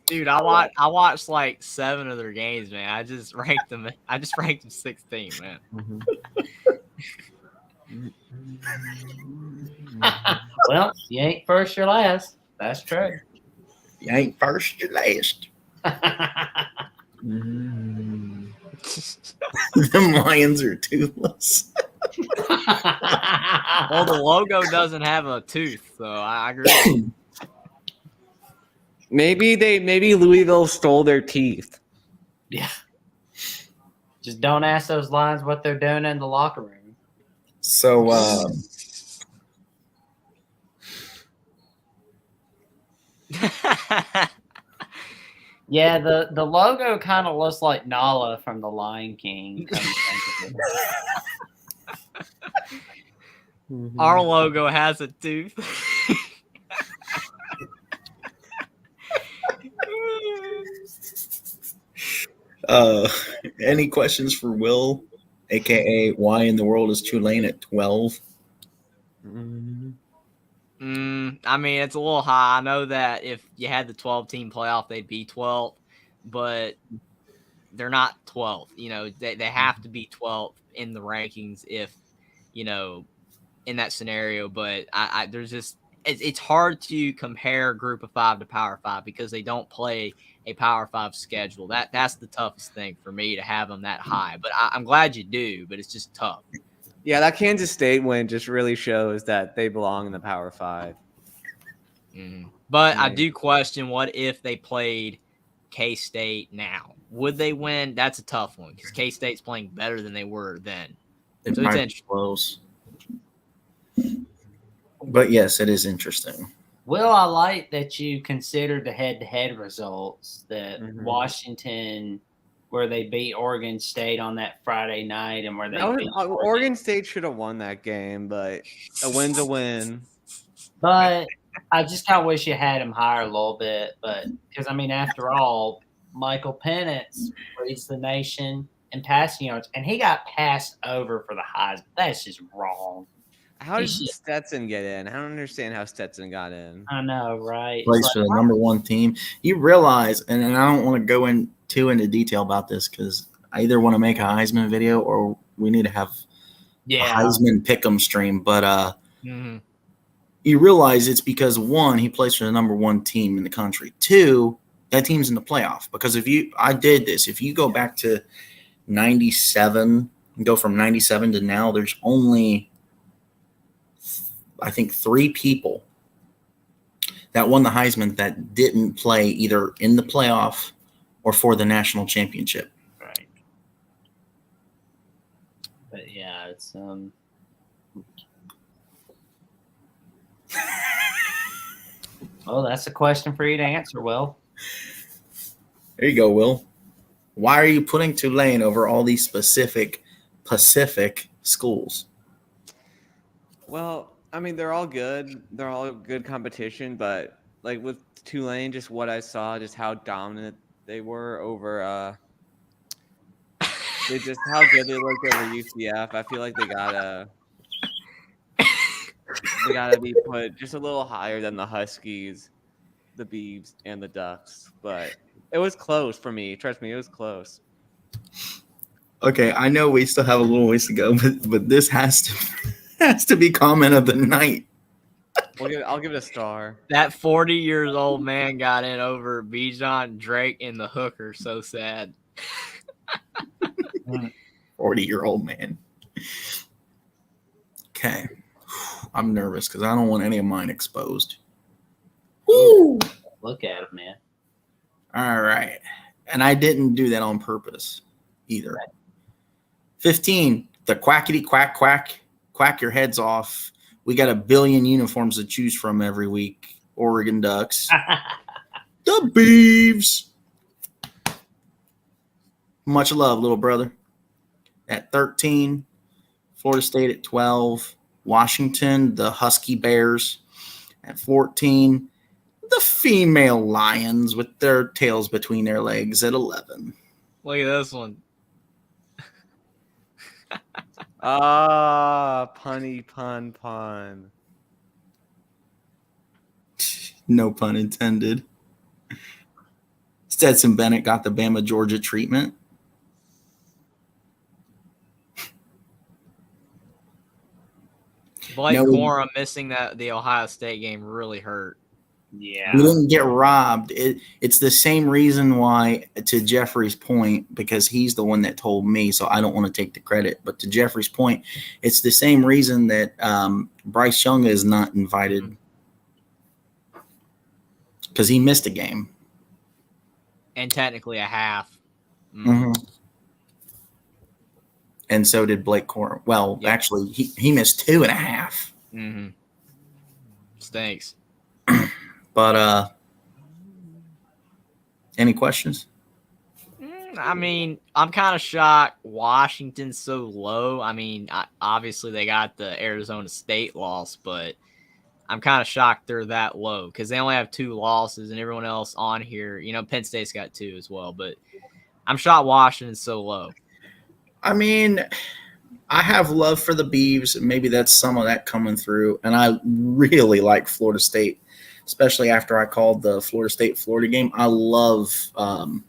Dude, I watched like 7 of their games, man. I just ranked them 16, man. Well, you ain't first or last. That's true. You ain't first, you're last. Them lions are toothless. Well, the logo doesn't have a tooth, so I agree. Maybe Louisville stole their teeth. Yeah. Just don't ask those lions what they're doing in the locker room. So, yeah, the logo kind of looks like Nala from The Lion King. Our logo has a tooth. any questions for Will, aka why in the world is Tulane at 12? I mean, it's a little high. I know that if you had the 12-team playoff, they'd be 12th, but they're not 12th. You know, they have to be 12th in the rankings if, you know, in that scenario. But I there's just it's hard to compare Group of 5 to Power 5 because they don't play a Power 5 schedule. That's the toughest thing for me to have them that high. But I'm glad you do, but it's just tough. Yeah, that Kansas State win just really shows that they belong in the Power 5. But I do question what if they played K-State now. Would they win? That's a tough one because K-State's playing better than they were then. It So might it's be close. But yes, it is interesting. Will, I like that you considered the head-to-head results that Washington, where they beat Oregon State on that Friday night, and where they beat Oregon State should have won that game, but a win's a win. But I just kind of wish you had him higher a little bit. But because I mean, after all, Michael Penix leads the nation in passing yards, and he got passed over for the Heisman. That's just wrong. How did Stetson get in? I don't understand how Stetson got in. I know, right? Plays for the number 1 team. You realize, and I don't want to go into detail about this because I either want to make a Heisman video or we need to have a Heisman pick'em stream. But you realize it's because 1, he plays for the number 1 team in the country. 2, that team's in the playoff. Because if you go back to 97 and go from 97 to now, there's only I think 3 people that won the Heisman that didn't play either in the playoff or for the national championship. Right. But yeah, it's well, that's a question for you to answer, Will. There you go, Will. Why are you putting Tulane over all these specific Pacific schools? Well, I mean, they're all good. They're all good competition, but like with Tulane, just what I saw, just how dominant they were over how good they looked over UCF. I feel like they gotta be put just a little higher than the Huskies, the Beavs, and the Ducks. But it was close for me. Trust me, it was close. Okay, I know we still have a little ways to go, but this has to be comment of the night. I'll give it a star. That 40-year-old man got in over Bijan, Drake, and the hooker. So sad. 40-year-old man. Okay. I'm nervous because I don't want any of mine exposed. Woo! Look at it, man. All right. And I didn't do that on purpose either. 15, the quackity quack quack. Quack your heads off. We got a billion uniforms to choose from every week. Oregon Ducks. The Beavs. Much love, little brother. At 13, Florida State at 12, Washington, the Husky Bears. At 14, the female Lions with their tails between their legs at 11. Look at this one. Punny pun. No pun intended. Stetson Bennett got the Bama Georgia treatment. Blake No. Corum missing the Ohio State game really hurt. Yeah. We didn't get robbed. It's the same reason why, to Jeffrey's point, because he's the one that told me, so I don't want to take the credit. But to Jeffrey's point, it's the same reason that Bryce Young is not invited, because he missed a game. And technically a half. Mm-hmm. And so did Blake Corum. Well, Yep. actually, he missed 2.5. Mm-hmm. Stinks. But any questions? I mean, I'm kind of shocked Washington's so low. I mean, obviously they got the Arizona State loss, but I'm kind of shocked they're that low because they only have 2 losses and everyone else on here, you know, Penn State's got 2 as well. But I'm shocked Washington's so low. I mean, I have love for the Beavs. Maybe that's some of that coming through. And I really like Florida State, especially after I called the Florida State-Florida game. I love the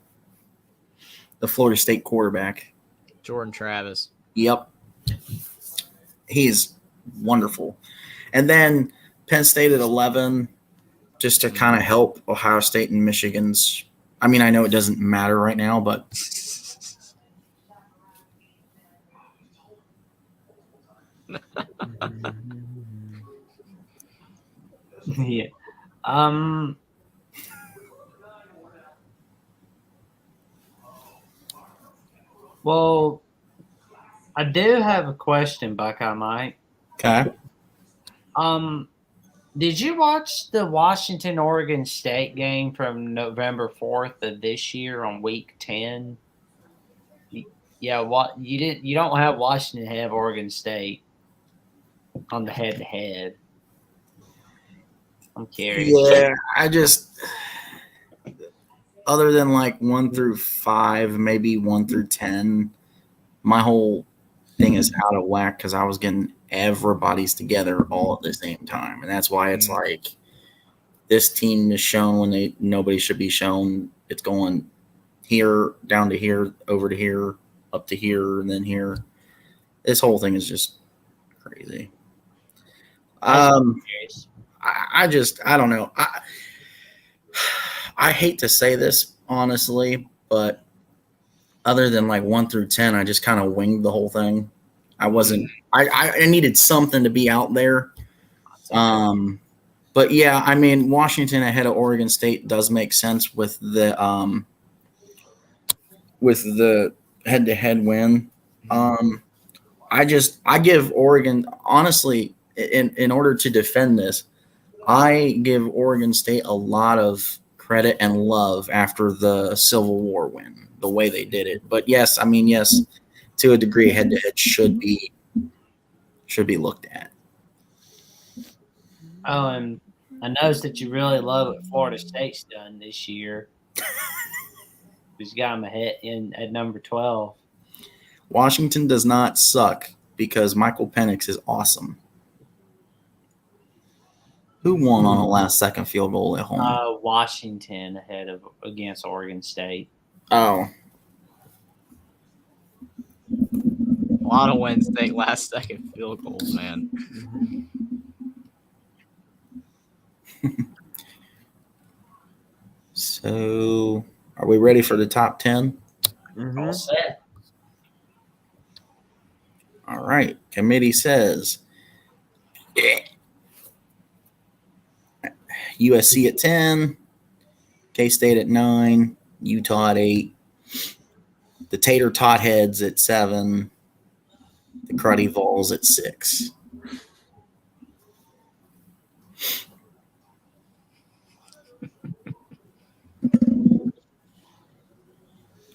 Florida State quarterback. Jordan Travis. Yep. He's wonderful. And then Penn State at 11, just to kind of help Ohio State and Michigan's. I mean, I know it doesn't matter right now, but Yeah. Well, I do have a question, Buckeye Mike. okay. Did you watch the Washington-Oregon State game from November 4th of this year on week 10? Yeah, what you didn't? You don't have Washington have Oregon State on the head-to-head. I'm curious. Yeah, I just, other than like 1 through 5, maybe 1 through 10, my whole thing is out of whack because I was getting everybody's together all at the same time. And that's why it's like this team is shown when nobody should be shown. It's going here, down to here, over to here, up to here, and then here. This whole thing is just crazy. I don't know. I hate to say this, honestly, but other than like 1 through 10, I just kind of winged the whole thing. I wasn't – I needed something to be out there. But, yeah, I mean, Washington ahead of Oregon State does make sense with the head-to-head win. I give Oregon – honestly, in order to defend this, I give Oregon State a lot of credit and love after the Civil War win, the way they did it. But yes, to a degree, head-to-head should be looked at. Oh, and I noticed that you really love what Florida State's done this year. Who's got them ahead at number 12? Washington does not suck because Michael Penix is awesome. Who won on a last-second field goal at home? Washington against Oregon State. Oh. A lot of Wayne State last-second field goals, man. So, are we ready for the top 10? All set. All right. Committee says USC at 10, K-State at 9, Utah at 8, the Tater Tot Heads at 7, the Cruddy Vols at 6.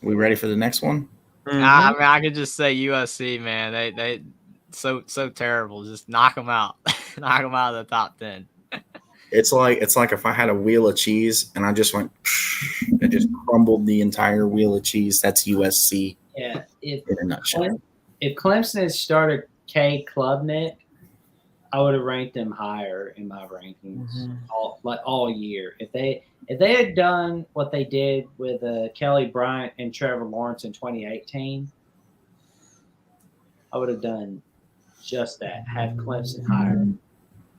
We ready for the next one? I mean, I could just say USC, man. They so terrible. Just knock them out. Knock them out of the top 10. It's like if I had a wheel of cheese and I just went, it just crumbled the entire wheel of cheese. That's USC Yeah, in a nutshell. if Clemson had started K. Klubnik, I would have ranked them higher in my rankings all year. If they had done what they did with Kelly Bryant and Trevor Lawrence in 2018, I would have done just that. Have Clemson higher.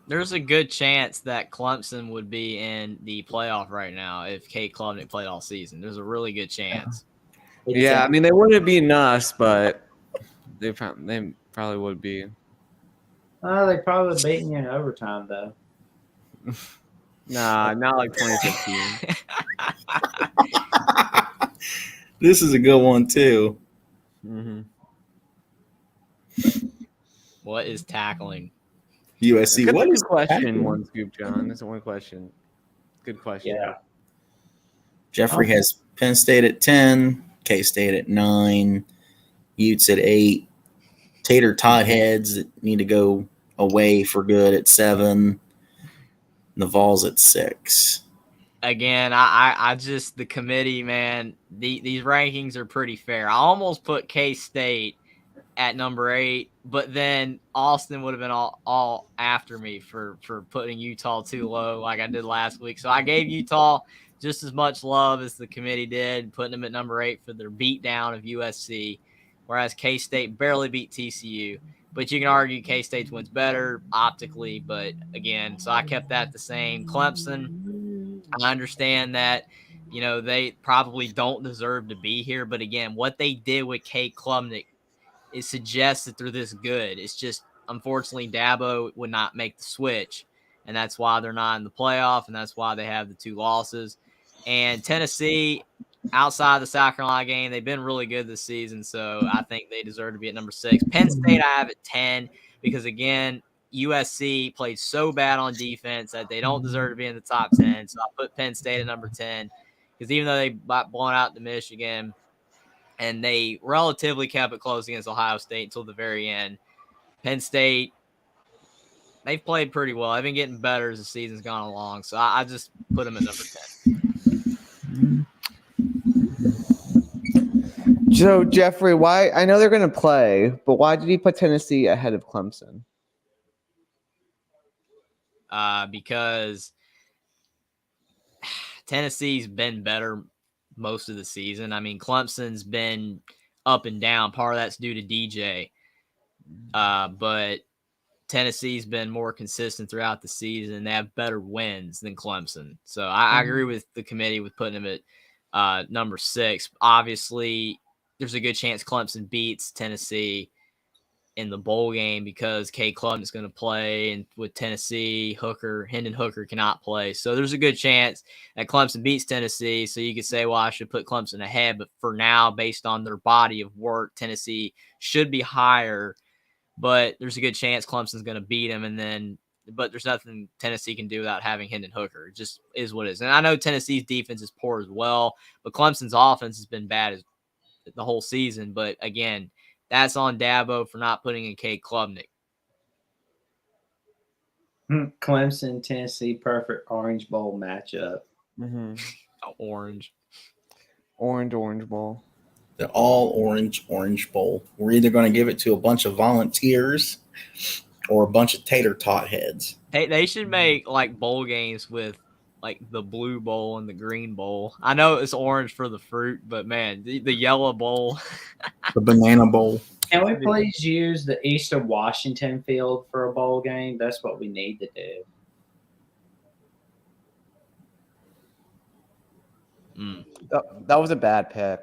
There's a good chance that Clemson would be in the playoff right now if Kate Klubnik played all season. There's a really good chance. Yeah, I mean they wouldn't be us, but they probably would be. They probably would have beaten you in overtime though. Nah, not like 2015. This is a good one too. Mm-hmm. What is tackling? USC. That's What a is good question? tackling? One scoop, John. That's one question. Good question. Yeah. Jeffrey has Penn State at 10, K-State at 9, Utes at 8, Tater Tot Heads that need to go away for good at 7, Naval's at 6. Again, I just the committee, man. These rankings are pretty fair. I almost put K-State at number 8, but then Austin would have been all after me for putting Utah too low like I did last week. So I gave Utah just as much love as the committee did, putting them at number 8 for their beatdown of USC, whereas K-State barely beat TCU. But you can argue K-State's wins better optically, but again, so I kept that the same. Clemson, I understand that, they probably don't deserve to be here, but again, what they did with Kate Klubnik, it suggests that they're this good. It's just, unfortunately, Dabo would not make the switch, and that's why they're not in the playoff, and that's why they have the 2 losses. And Tennessee, outside the South Carolina game, they've been really good this season, so I think they deserve to be at number 6. Penn State I have at 10 because, again, USC played so bad on defense that they don't deserve to be in the top 10, so I put Penn State at number 10 because even though they got blown out to Michigan – and they relatively kept it close against Ohio State until the very end. Penn State, they've played pretty well. They've been getting better as the season's gone along, so I just put them at number 10. So, Jeffrey, why? I know they're going to play, but why did he put Tennessee ahead of Clemson? Because Tennessee's been better most of the season. I mean, Clemson's been up and down. Part of that's due to DJ. But Tennessee's been more consistent throughout the season. They have better wins than Clemson. So I agree with the committee with putting them at number 6. Obviously, there's a good chance Clemson beats Tennessee in the bowl game because Kate Klubnik is going to play, and with Tennessee, Hendon Hooker cannot play. So there's a good chance that Clemson beats Tennessee. So you could say, well, I should put Clemson ahead. But for now, based on their body of work, Tennessee should be higher. But there's a good chance Clemson's going to beat them. But there's nothing Tennessee can do without having Hendon Hooker. It just is what it is. And I know Tennessee's defense is poor as well, but Clemson's offense has been bad as the whole season. But again, that's on Dabo for not putting in Kate Klubnik. Clemson, Tennessee, perfect Orange Bowl matchup. Mm-hmm. Orange Bowl. The all Orange Bowl. We're either going to give it to a bunch of volunteers or a bunch of tater tot heads. They should make like bowl games with like the blue bowl and the green bowl. I know it's orange for the fruit, but man, the yellow bowl. The banana bowl. Can we please use the Eastern Washington field for a bowl game? That's what we need to do. That was a bad pick.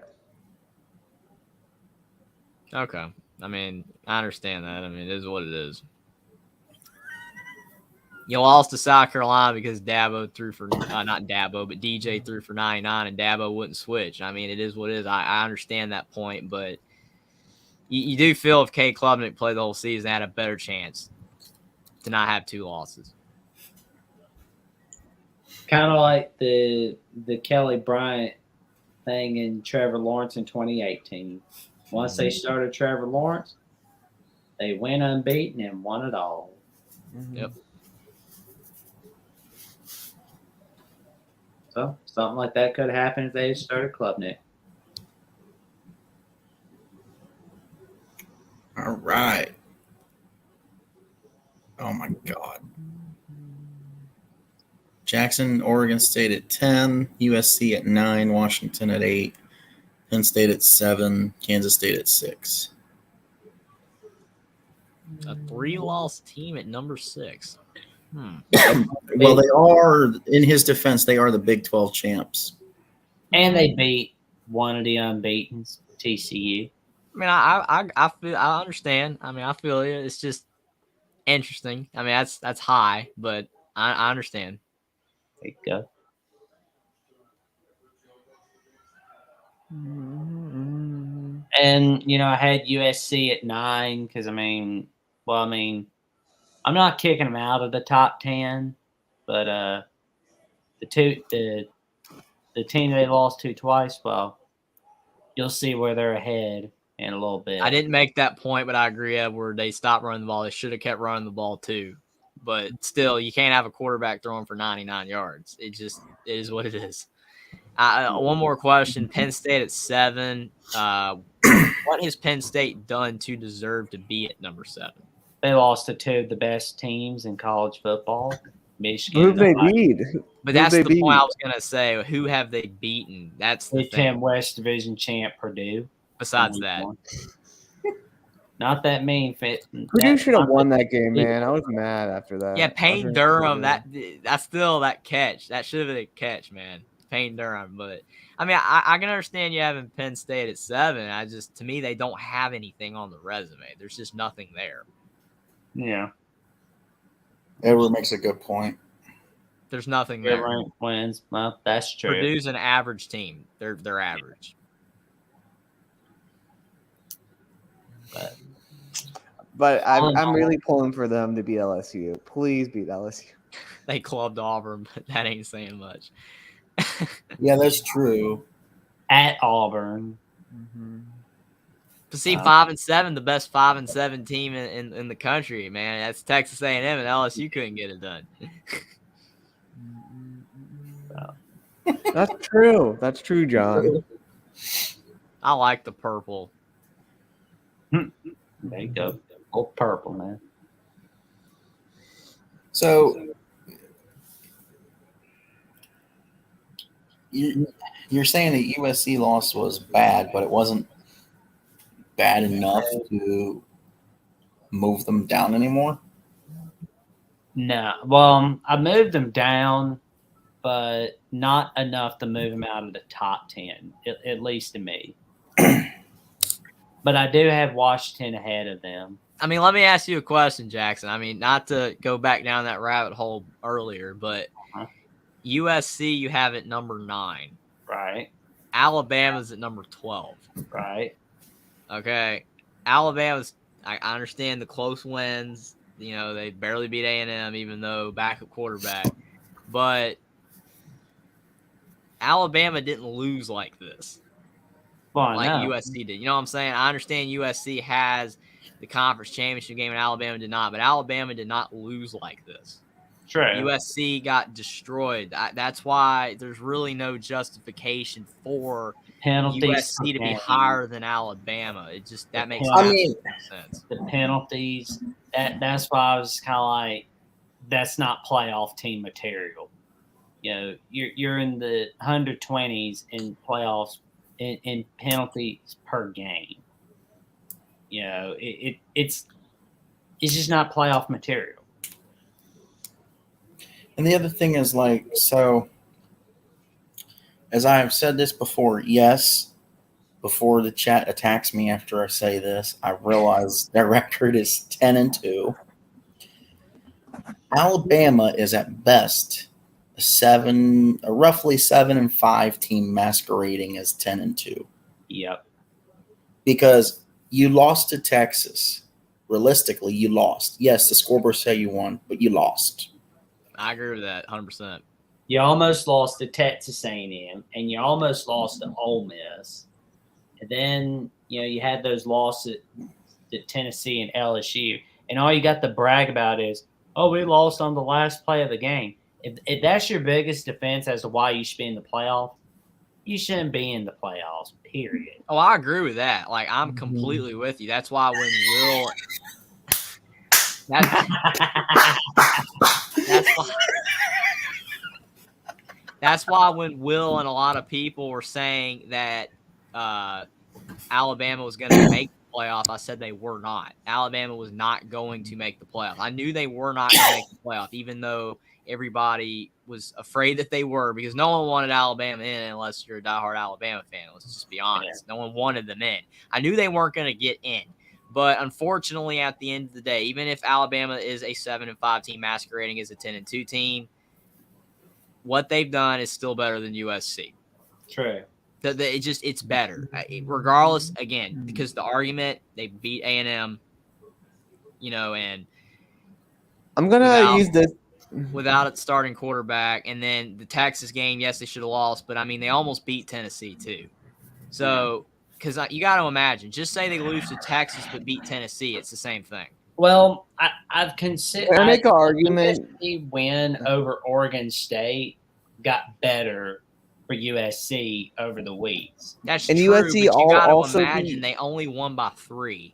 Okay. I mean, I understand that. I mean, it is what it is. You lost to South Carolina because Dabo threw for not Dabo, but DJ threw for 99 and Dabo wouldn't switch. I mean, it is what it is. I understand that point, but you do feel if Kate Klubnik played the whole season, they had a better chance to not have 2 losses. Kind of like the Kelly Bryant thing in Trevor Lawrence in 2018. Once they started Trevor Lawrence, they went unbeaten and won it all. Yep. So something like that could happen if they started Club Nick. All right. Oh my God. Jackson, Oregon State at 10, USC at 9, Washington at 8, Penn State at 7, Kansas State at 6. A 3-loss team at number 6. Well, they are, in his defense, they are the Big 12 champs. And they beat one of the unbeatens, TCU. I mean, I feel, I understand. I mean, I feel it. It's just interesting. I mean, that's high, but I understand. There you go. And I had USC at 9 because I'm not kicking them out of the top 10, but the team they lost to twice, well, you'll see where they're ahead in a little bit. I didn't make that point, but I agree, Edward. They stopped running the ball. They should have kept running the ball too. But still, you can't have a quarterback throwing for 99 yards. It is what it is. One more question. Penn State at 7. What has Penn State done to deserve to be at number 7? They lost to 2 of the best teams in college football, Michigan. Who they beat? But that's the point I was going to say. Who have they beaten? That's the Big Ten West Division champ Purdue. Besides that. Not that mean. Purdue should have won that game, man. I was mad after that. Yeah, Payne Durham. That's still that catch. That should have been a catch, man. Payne Durham. But I mean, I can understand you having Penn State at 7. To me, they don't have anything on the resume. There's just nothing there. Yeah. Edward makes a good point. There's nothing there. Ranked wins. Well, that's true. Purdue's an average team. They're average. But I'm really pulling for them to beat LSU. Please beat LSU. They clubbed Auburn, but that ain't saying much. Yeah, that's true. At Auburn. Mm-hmm. To see 5-7, the best 5-7 team in the country, man. That's Texas A&M, and LSU couldn't get it done. That's true. That's true, John. I like the purple. There you go. Old purple, man. So you're saying the USC loss was bad, but it wasn't bad enough to move them down anymore? No. Well, I moved them down, but not enough to move them out of the top 10, at least to me. But I do have Washington ahead of them. I mean, let me ask you a question, Jackson. I mean, not to go back down that rabbit hole earlier, but USC you have at number 9. Right. Alabama's at number 12. Right. Okay. Alabama's, I understand the close wins. They barely beat A&M, even though backup quarterback. But Alabama didn't lose like this. Well, like no. USC did. You know what I'm saying? I understand USC has the conference championship game and Alabama did not, but Alabama did not lose like this. True. USC got destroyed. That's why there's really no justification for penalties USC to be higher than Alabama. That makes sense. The penalties. That's why I was kind of like, that's not playoff team material. You're in the 120s in playoffs in penalties per game. It's just not playoff material. And the other thing is, so as I have said this before, yes, before the chat attacks me after I say this, I realize their record is 10-2. Alabama is at best a roughly 7-5 team masquerading as 10-2. Yep. Because you lost to Texas. Realistically, you lost. Yes, the scoreboard say you won, but you lost. I agree with that 100%. You almost lost to Texas A&M, and you almost lost to Ole Miss. And then, you had those losses to Tennessee and LSU. And all you got to brag about is, oh, we lost on the last play of the game. If that's your biggest defense as to why you should be in the playoff, you shouldn't be in the playoffs, period. Oh, I agree with that. Like, I'm completely with you. That's why when Will that's why when Will and a lot of people were saying that Alabama was going to make the playoff, I said they were not. Alabama was not going to make the playoff. I knew they were not going to make the playoff, even though everybody was afraid that they were, because no one wanted Alabama in unless you're a diehard Alabama fan. Let's just be honest. No one wanted them in. I knew they weren't going to get in. But unfortunately, at the end of the day, even if Alabama is a 7-5 team masquerading as a 10-2 team, what they've done is still better than USC. True. It's better. Regardless, again, because the argument, they beat A&M, and I'm gonna use this without a starting quarterback, and then the Texas game, yes, they should have lost, but I mean, they almost beat Tennessee too. So, because you got to imagine, just say they lose to Texas but beat Tennessee, it's the same thing. Well, I've considered. I make an argument. USC win over Oregon State got better for USC over the weeks. That's and true. USC but you got to also imagine they only won by 3.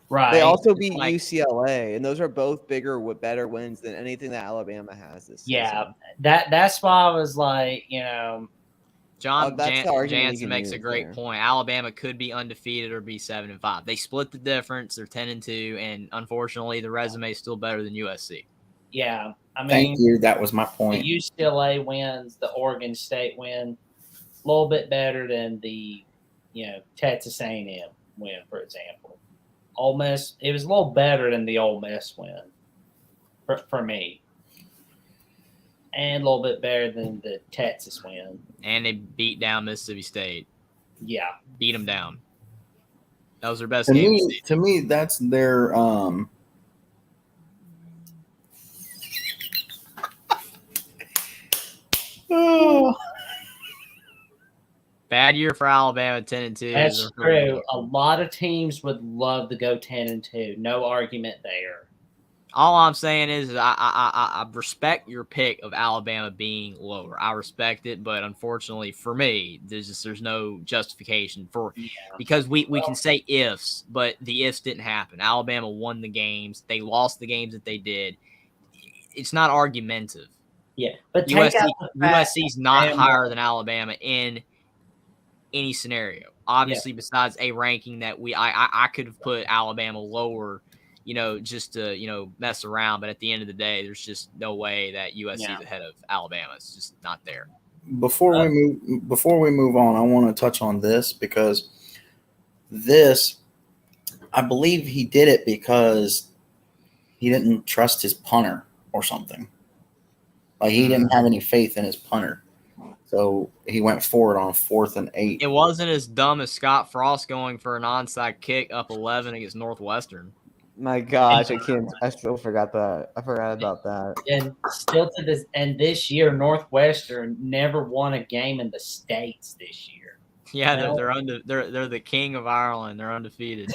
Right. They also beat Like- UCLA, and those are both bigger with better wins than anything that Alabama has this season. That's why I was like, John that's the argument you Jansen can makes a use great there. point. Alabama could be undefeated or be 7-5. They split the difference. They're 10-2, and unfortunately, the resume is still better than USC. yeah. I mean, Thank you. That was my point. the UCLA wins, the Oregon State win, a little bit better than the, Texas A&M win, for example. Ole Miss, it was a little better than the Ole Miss win for me. And a little bit better than the Texas win. And they beat down Mississippi State. Yeah. Beat them down. That was their best To game. me, that's their Bad year for Alabama, 10-2. That's true. A lot of teams would love to go 10-2. No argument there. All I'm saying is I respect your pick of Alabama being lower. I respect it, but unfortunately for me, there's no justification for because we can say ifs, but the ifs didn't happen. Alabama won the games. They lost the games that they did. It's not argumentative. Yeah, but USC's not higher than Alabama in any scenario. Obviously, besides a ranking that I could have put Alabama lower, just to, mess around. But at the end of the day, there's just no way that USC is ahead of Alabama. It's just not there. Before we move on, I want to touch on this because I believe he did it because he didn't trust his punter or something. Like he didn't have any faith in his punter. So he went forward on 4th and 8. It wasn't as dumb as Scott Frost going for an onside kick up 11 against Northwestern. My gosh, I still forgot that. I forgot about that. And still to this year, Northwestern never won a game in the States this year. Yeah, they're the king of Ireland. They're undefeated.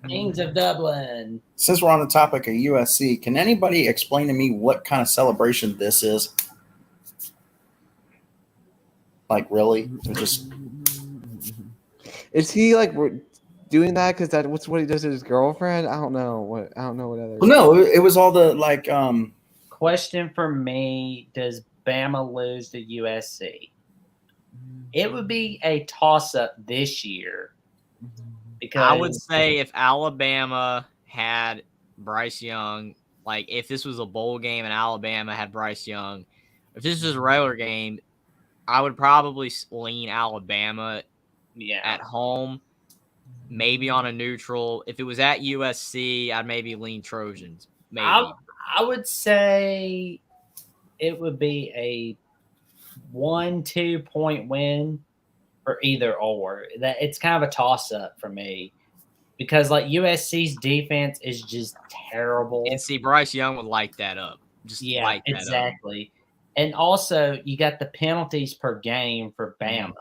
Kings of Dublin. Since we're on the topic of USC, can anybody explain to me what kind of celebration this is? Like, really? Is he like doing that because what's what he does to his girlfriend? I don't know what other. Well, no, it was all the like. Question for me: does Bama lose to USC? It would be a toss-up this year because I would say if Alabama had Bryce Young, like if this was a bowl game and Alabama had Bryce Young, if this was a regular game, I would probably lean Alabama at home, maybe on a neutral. If it was at USC, I'd maybe lean Trojans. Maybe. I would say it would be a 1-2 point win for either or. That it's kind of a toss-up for me because like USC's defense is just terrible. And see, Bryce Young would light that up. Light that exactly. Up. And also, you got the penalties per game for Bama.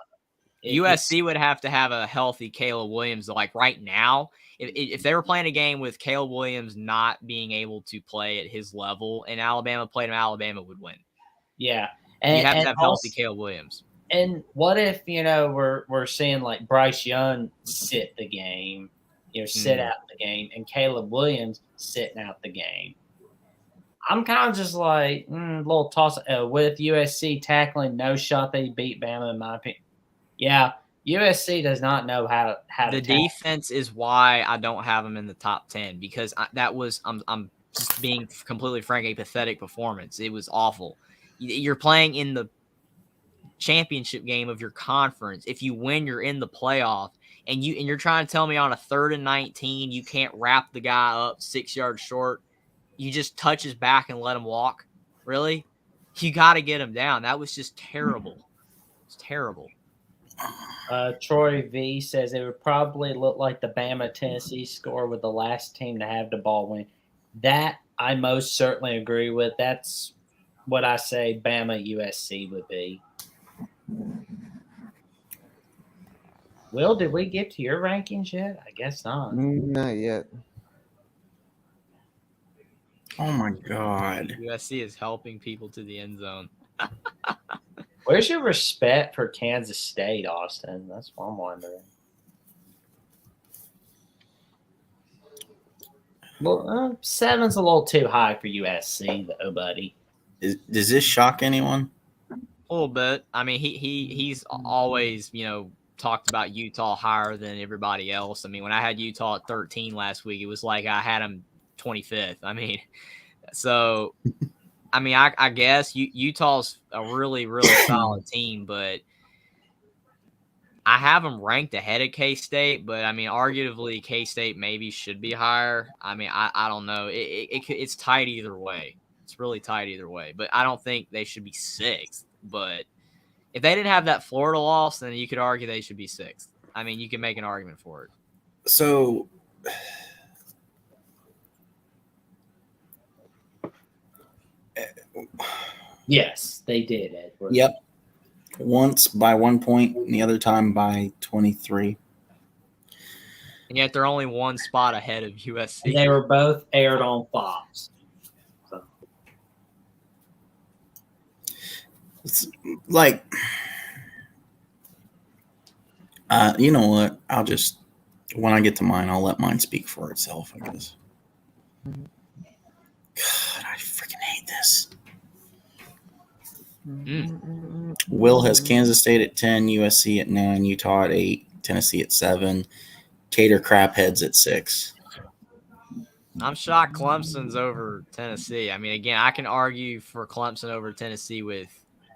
USC would have to have a healthy Caleb Williams. Like right now, if they were playing a game with Caleb Williams not being able to play at his level and Alabama played him, Alabama would win. Yeah. You have to have healthy also, Caleb Williams. And what if, we're seeing like Bryce Young sit the game, sit out the game, and Caleb Williams sitting out the game? I'm kind of just like, a little toss with USC tackling no shot they beat Bama, in my opinion. Yeah, USC does not know how the to defense is why I don't have them in the top 10 because I'm just being completely frank, a pathetic performance. It was awful. You're playing in the championship game of your conference. If you win, you're in the playoff, and you're trying to tell me on a 3rd and 19 you can't wrap the guy up 6 yards short. You just touch his back and let him walk. Really? You got to get him down. That was just terrible. It's terrible. Troy V says it would probably look like the Bama-Tennessee score with the last team to have the ball win. That I most certainly agree with. That's what I say Bama-USC would be. Will, did we get to your rankings yet? I guess not. Not yet. Oh, my God. USC is helping people to the end zone. Where's your respect for Kansas State, Austin? That's what I'm wondering. Well, 7's a little too high for USC, though, buddy. Does this shock anyone? A little bit. I mean, he's always, talked about Utah higher than everybody else. I mean, when I had Utah at 13 last week, it was like I had him 25th. I mean, so... I mean, I guess Utah's a really, really solid team, but I have them ranked ahead of K-State. But, I mean, arguably K-State maybe should be higher. I mean, I don't know. It's tight either way. It's really tight either way. But I don't think they should be 6th. But if they didn't have that Florida loss, then you could argue they should be 6th. I mean, you can make an argument for it. So – yes, they did, Edward. Yep. Once by 1 point, and the other time by 23. And yet they're only one spot ahead of USC. And they were both aired on Fox. So. It's like, you know what? I'll just, when I get to mine, I'll let mine speak for itself, I guess. God, I freaking hate this. Will has Kansas State at 10, USC at 9, Utah at 8, Tennessee at 7, Cater Crapheads at 6. I'm shocked Clemson's over Tennessee. I mean, again, I can argue for Clemson over Tennessee with,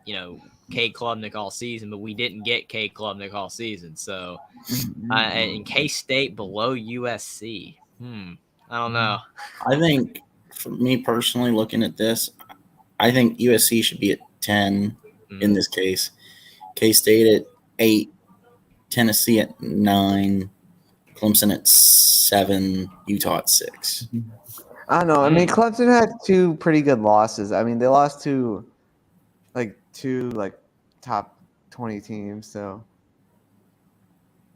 Cade Klubnik all season, but we didn't get Cade Klubnik all season. So, and K-State below USC. I don't know. I think, for me personally, looking at this, I think USC should be at 10 in this case. K-State at 8, Tennessee at 9, Clemson at 7, Utah at 6. I don't know. I mean, Clemson had 2 pretty good losses. I mean, they lost to two top 20 teams. So,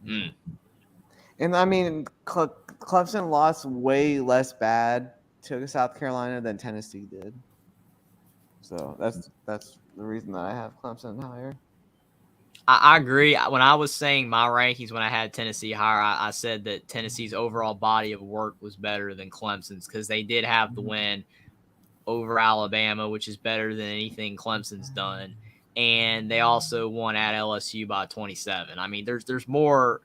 and I mean, Clemson lost way less bad to South Carolina than Tennessee did. So that's the reason that I have Clemson higher. I agree. When I was saying my rankings, when I had Tennessee higher, I said that Tennessee's overall body of work was better than Clemson's because they did have the win over Alabama, which is better than anything Clemson's done. And they also won at LSU by 27. I mean, there's more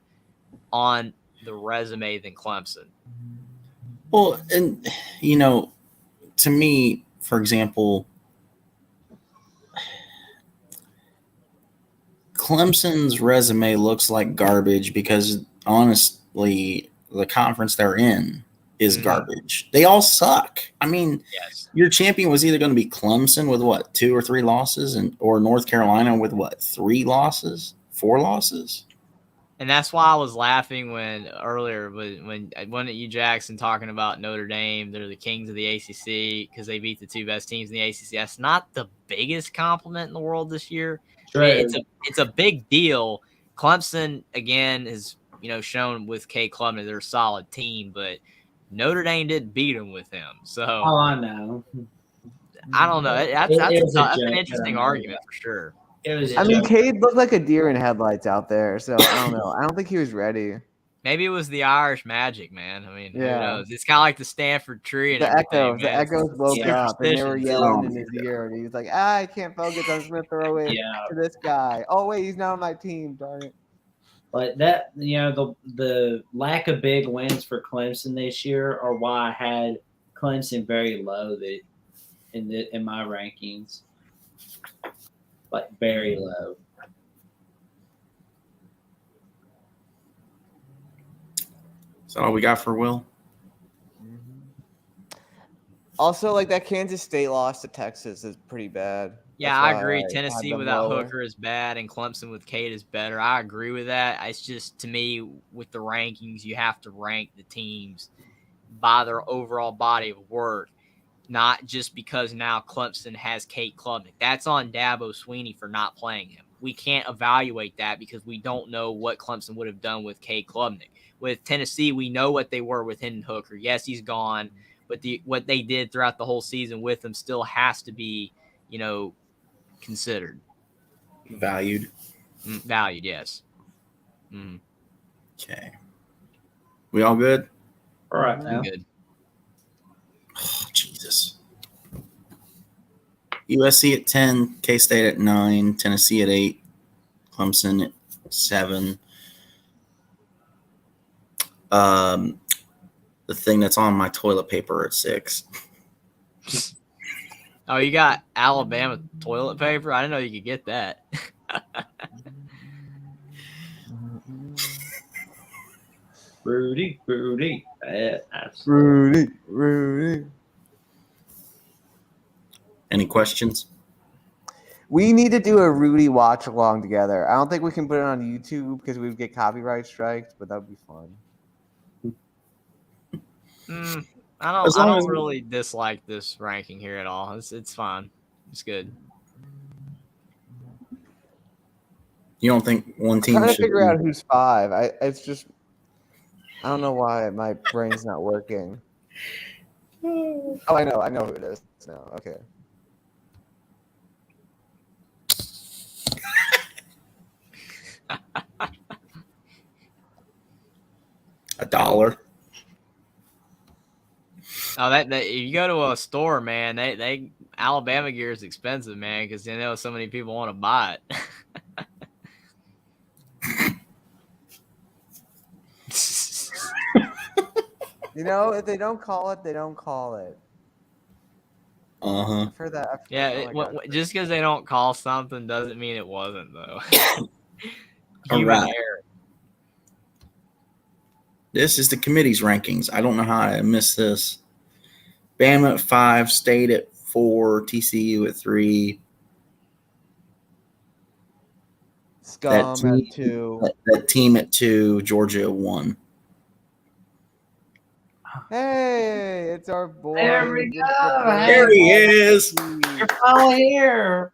on the resume than Clemson. Well, and, to me, for example, Clemson's resume looks like garbage because, honestly, the conference they're in is garbage. They all suck. I mean, your champion was either going to be Clemson with, 2 or 3 losses, or North Carolina with, 3 losses, 4 losses? And that's why I was laughing when wasn't it you, Jackson, talking about Notre Dame? They're the kings of the ACC because they beat the 2 best teams in the ACC. That's not the biggest compliment in the world this year. True. It's a big deal. Clemson again is shown with K Klubnik they're a solid team, but Notre Dame did beat them with him. So Oh, I know. I don't know. That's an interesting argument for sure. It was. I mean, Cade looked like a deer in headlights out there, so I don't know. I don't think he was ready. Maybe it was the Irish magic, man. I mean, who Yeah. knows? It's kind of like the Stanford tree and The everything. the echoes woke up, and they were superstitions. yelling in his ear, and he was like, I can't focus. I'm just gonna throw it to this guy. Oh wait, he's not on my team. Darn it. But that the lack of big wins for Clemson this year are why I had Clemson very low in my rankings, like very low. Is that all we got for Will? Also, like that Kansas State loss to Texas is pretty bad. Yeah, I agree. Tennessee without Hooker is bad, and Clemson with Cade is better. I agree with that. It's just, to me, with the rankings, you have to rank the teams by their overall body of work, not just because now Clemson has Cade Klubnik. That's on Dabo Swinney for not playing him. We can't evaluate that because we don't know what Clemson would have done with Cade Klubnik. With Tennessee, we know what they were with Hendon Hooker. Yes, he's gone, but what they did throughout the whole season with him still has to be, considered. Valued. Valued, yes. Mm. Okay. We all good? All right, now. Good. Oh, Jesus. USC at 10, K-State at 9, Tennessee at 8, Clemson at 7. The thing that's on my toilet paper at 6. Oh, you got Alabama toilet paper? I didn't know you could get that. Rudy. Rudy. Any questions? We need to do a Rudy watch along together. I don't think we can put it on YouTube because we would get copyright strikes, but that would be fun. I don't really dislike this ranking here at all. It's fine. It's good. You don't think one team I'm trying should to figure out who's 5. I don't know why my brain's not working. Oh, I know who it is now. Okay. $1? Oh, that you go to a store, man. They Alabama gear is expensive, man, because they know so many people want to buy it. If they don't call it, they don't call it. Uh-huh. For that. Yeah, just because they don't call something doesn't mean it wasn't, though. All right. This is the committee's rankings. I don't know how I missed this. Bama at 5, State at 4, TCU at 3. Scum at 2. That team at 2, Georgia at 1. Hey, it's our boy. There we go. There he is. You're finally here.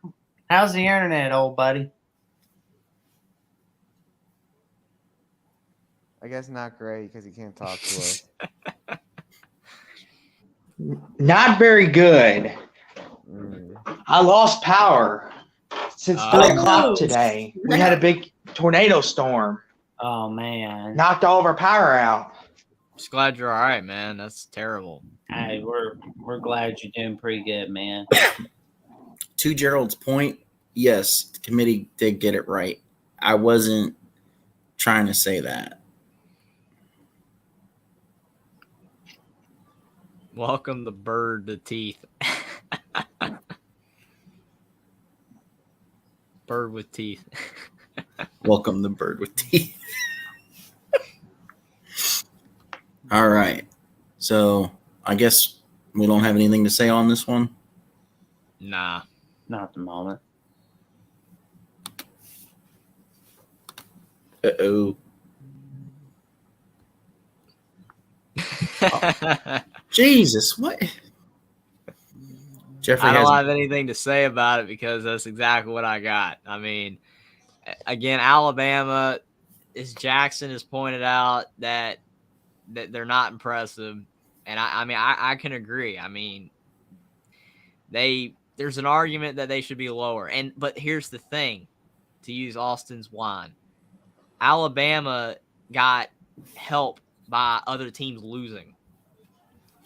How's the internet, old buddy? I guess not great because he can't talk to us. Not very good. I lost power since 3 o'clock today. We had a big tornado storm. Oh, man. Knocked all of our power out. Just glad you're all right, man. That's terrible. Hey, we're glad you're doing pretty good, man. To Gerald's point, yes, the committee did get it right. I wasn't trying to say that. Welcome the bird to teeth. Bird with teeth. Welcome the bird with teeth. All right. So I guess we don't have anything to say on this one. Nah. Not at the moment. Uh-oh. Jesus, what? Jeffrey I don't have anything to say about it because that's exactly what I got. I mean, again, Alabama, as Jackson has pointed out, that they're not impressive. And I can agree. I mean, there's an argument that they should be lower. But here's the thing, to use Austin's line, Alabama got help by other teams losing.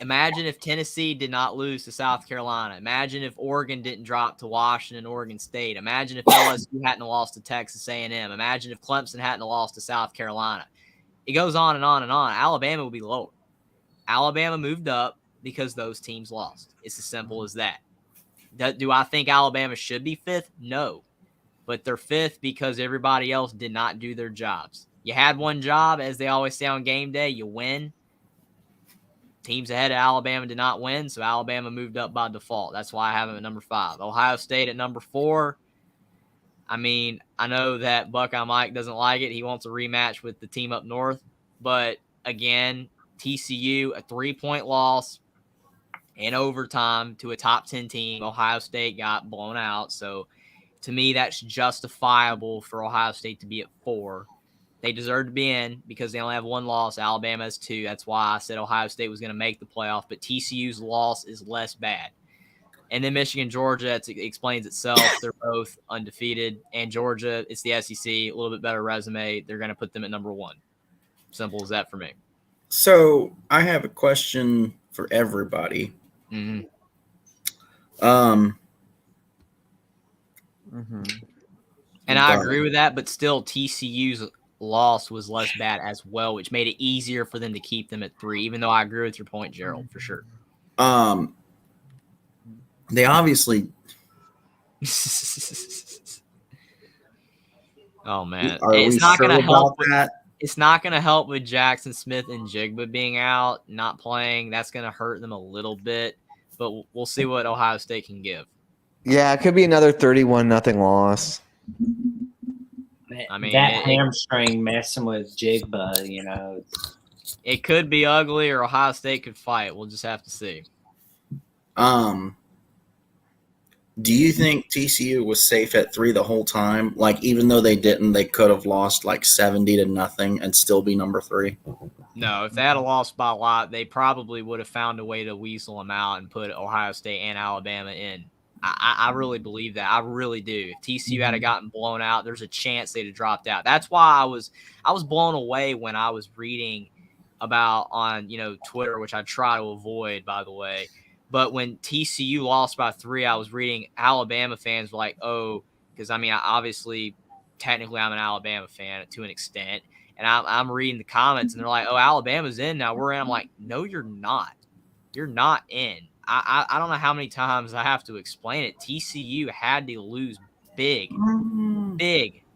Imagine if Tennessee did not lose to South Carolina. Imagine if Oregon didn't drop to Washington, Oregon State. Imagine if LSU hadn't lost to Texas A&M. Imagine if Clemson hadn't lost to South Carolina. It goes on and on and on. Alabama would be lower. Alabama moved up because those teams lost. It's as simple as that. Do I think Alabama should be fifth? No. But they're fifth because everybody else did not do their jobs. You had one job, as they always say on game day, you win. Teams ahead of Alabama did not win, so Alabama moved up by default. That's why I have them at number 5. Ohio State at number 4. I mean, I know that Buckeye Mike doesn't like it. He wants a rematch with the team up north. But, again, TCU, a 3-point loss in overtime to a top 10 team. Ohio State got blown out. So, to me, that's justifiable for Ohio State to be at 4. They deserve to be in because they only have 1 loss. Alabama has 2. That's why I said Ohio State was going to make the playoff. But TCU's loss is less bad. And then Michigan, Georgia, it explains itself. They're both undefeated. And Georgia, it's the SEC, a little bit better resume. They're going to put them at number 1. Simple as that for me. So I have a question for everybody. Mm-hmm. And I agree with that, but still TCU's loss was less bad as well, which made it easier for them to keep them at 3, even though I agree with your point, Gerald, for sure. They obviously oh man. It's not going to help that. It's not going to help with Jackson Smith and Jigba being out, not playing. That's going to hurt them a little bit, but we'll see what Ohio State can give. Yeah, it could be another 31-0 loss. I mean, that hamstring messing with Jigba, it could be ugly, or Ohio State could fight. We'll just have to see. Do you think TCU was safe at 3 the whole time? Like, even though they didn't, they could have lost like 70-0 and still be number 3? No, if they had a loss by a lot, they probably would have found a way to weasel them out and put Ohio State and Alabama in. I really believe that. I really do. If TCU had gotten blown out, there's a chance they'd have dropped out. That's why I was blown away when I was reading about on Twitter, which I try to avoid, by the way. But when TCU lost by 3, I was reading Alabama fans were like, oh, because obviously, technically, I'm an Alabama fan to an extent, and I'm reading the comments, and they're like, oh, Alabama's in now. We're in. I'm like, no, you're not. You're not in. I don't know how many times I have to explain it. TCU had to lose big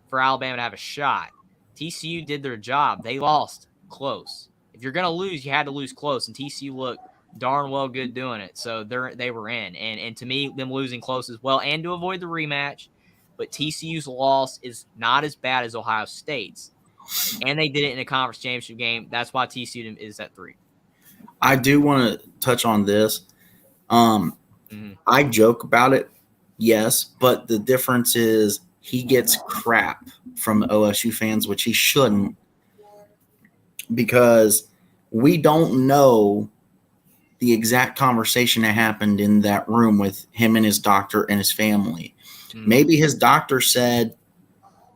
for Alabama to have a shot. TCU did their job. They lost close. If you're going to lose, you had to lose close, and TCU looked darn well good doing it. So they were in. And to me, them losing close as well, and to avoid the rematch. But TCU's loss is not as bad as Ohio State's. And they did it in a conference championship game. That's why TCU is at 3. I do want to touch on this. I joke about it, yes, but the difference is he gets crap from OSU fans, which he shouldn't, because we don't know the exact conversation that happened in that room with him and his doctor and his family. Maybe his doctor said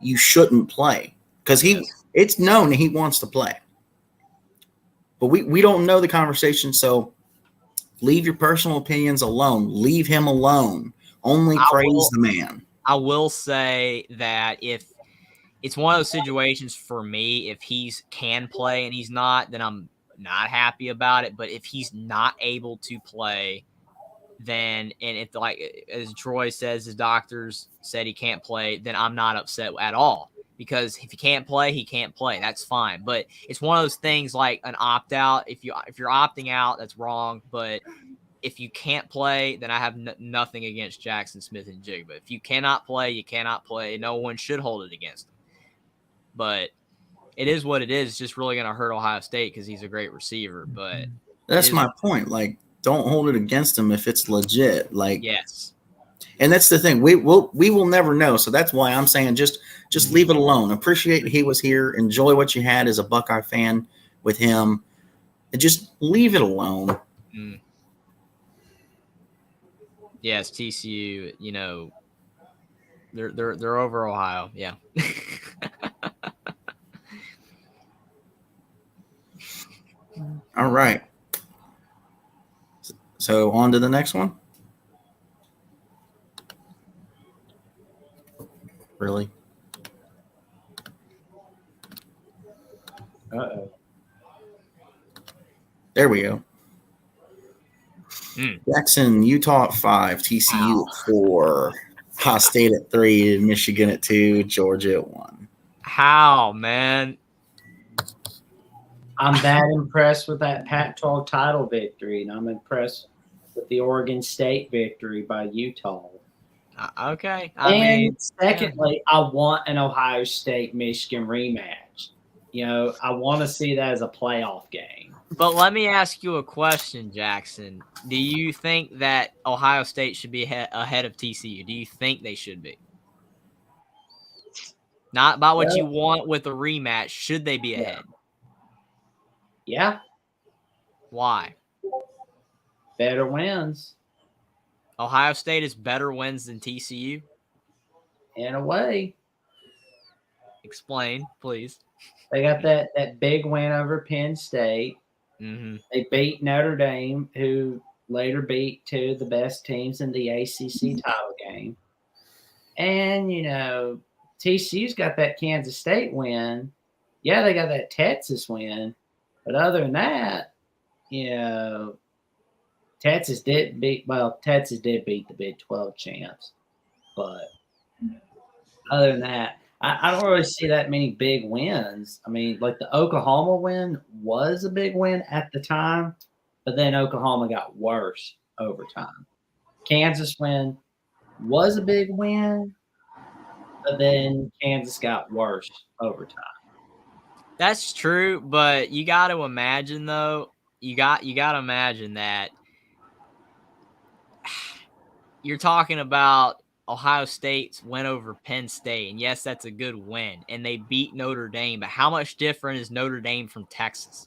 you shouldn't play because it's known that he wants to play. But we don't know the conversation, so leave your personal opinions alone. Leave him alone. Only praise the man. I will say that if it's one of those situations for me, if he's can play and he's not, then I'm not happy about it. But if he's not able to play, then, and if, like as Troy says, his doctors said he can't play, then I'm not upset at all. Because if he can't play, he can't play. That's fine. But it's one of those things like an opt-out. If you're opting out, that's wrong. But if you can't play, then I have nothing against Jackson Smith and Jigba. If you cannot play, you cannot play. No one should hold it against him. But it is what it is. It's just really going to hurt Ohio State because he's a great receiver. But that's my point. Like, don't hold it against him if it's legit. Like, yes. And that's the thing. We will never know. So that's why I'm saying just leave it alone. Appreciate he was here. Enjoy what you had as a Buckeye fan with him. And just leave it alone. Mm. Yes, TCU, you know, they're over Ohio. Yeah. All right. So on to the next one. Really? Uh-oh. There we go. Mm. Jackson, Utah at 5, TCU at 4, Ohio State at 3, Michigan at 2, Georgia at 1. How, man? I'm that impressed with that Pac-12 title victory, and I'm impressed with the Oregon State victory by Utah. Okay. And secondly, I want an Ohio State-Michigan rematch. You know, I want to see that as a playoff game. But let me ask you a question, Jackson. Do you think that Ohio State should be ahead of TCU? Do you think they should be? Not about what you want with a rematch. Should they be ahead? Yeah. Why? Better wins. Ohio State is better wins than TCU? In a way. Explain, please. They got that big win over Penn State. Mm-hmm. They beat Notre Dame, who later beat two of the best teams in the ACC title game. And, you know, TCU's got that Kansas State win. Yeah, they got that Texas win. But other than that, you know, Texas did beat the Big 12 champs. But other than that, I don't really see that many big wins. I mean, like the Oklahoma win was a big win at the time, but then Oklahoma got worse over time. Kansas win was a big win, but then Kansas got worse over time. That's true, but you got to imagine though. You got to imagine that you're talking about Ohio State's win over Penn State, and yes, that's a good win, and they beat Notre Dame. But how much different is Notre Dame from Texas?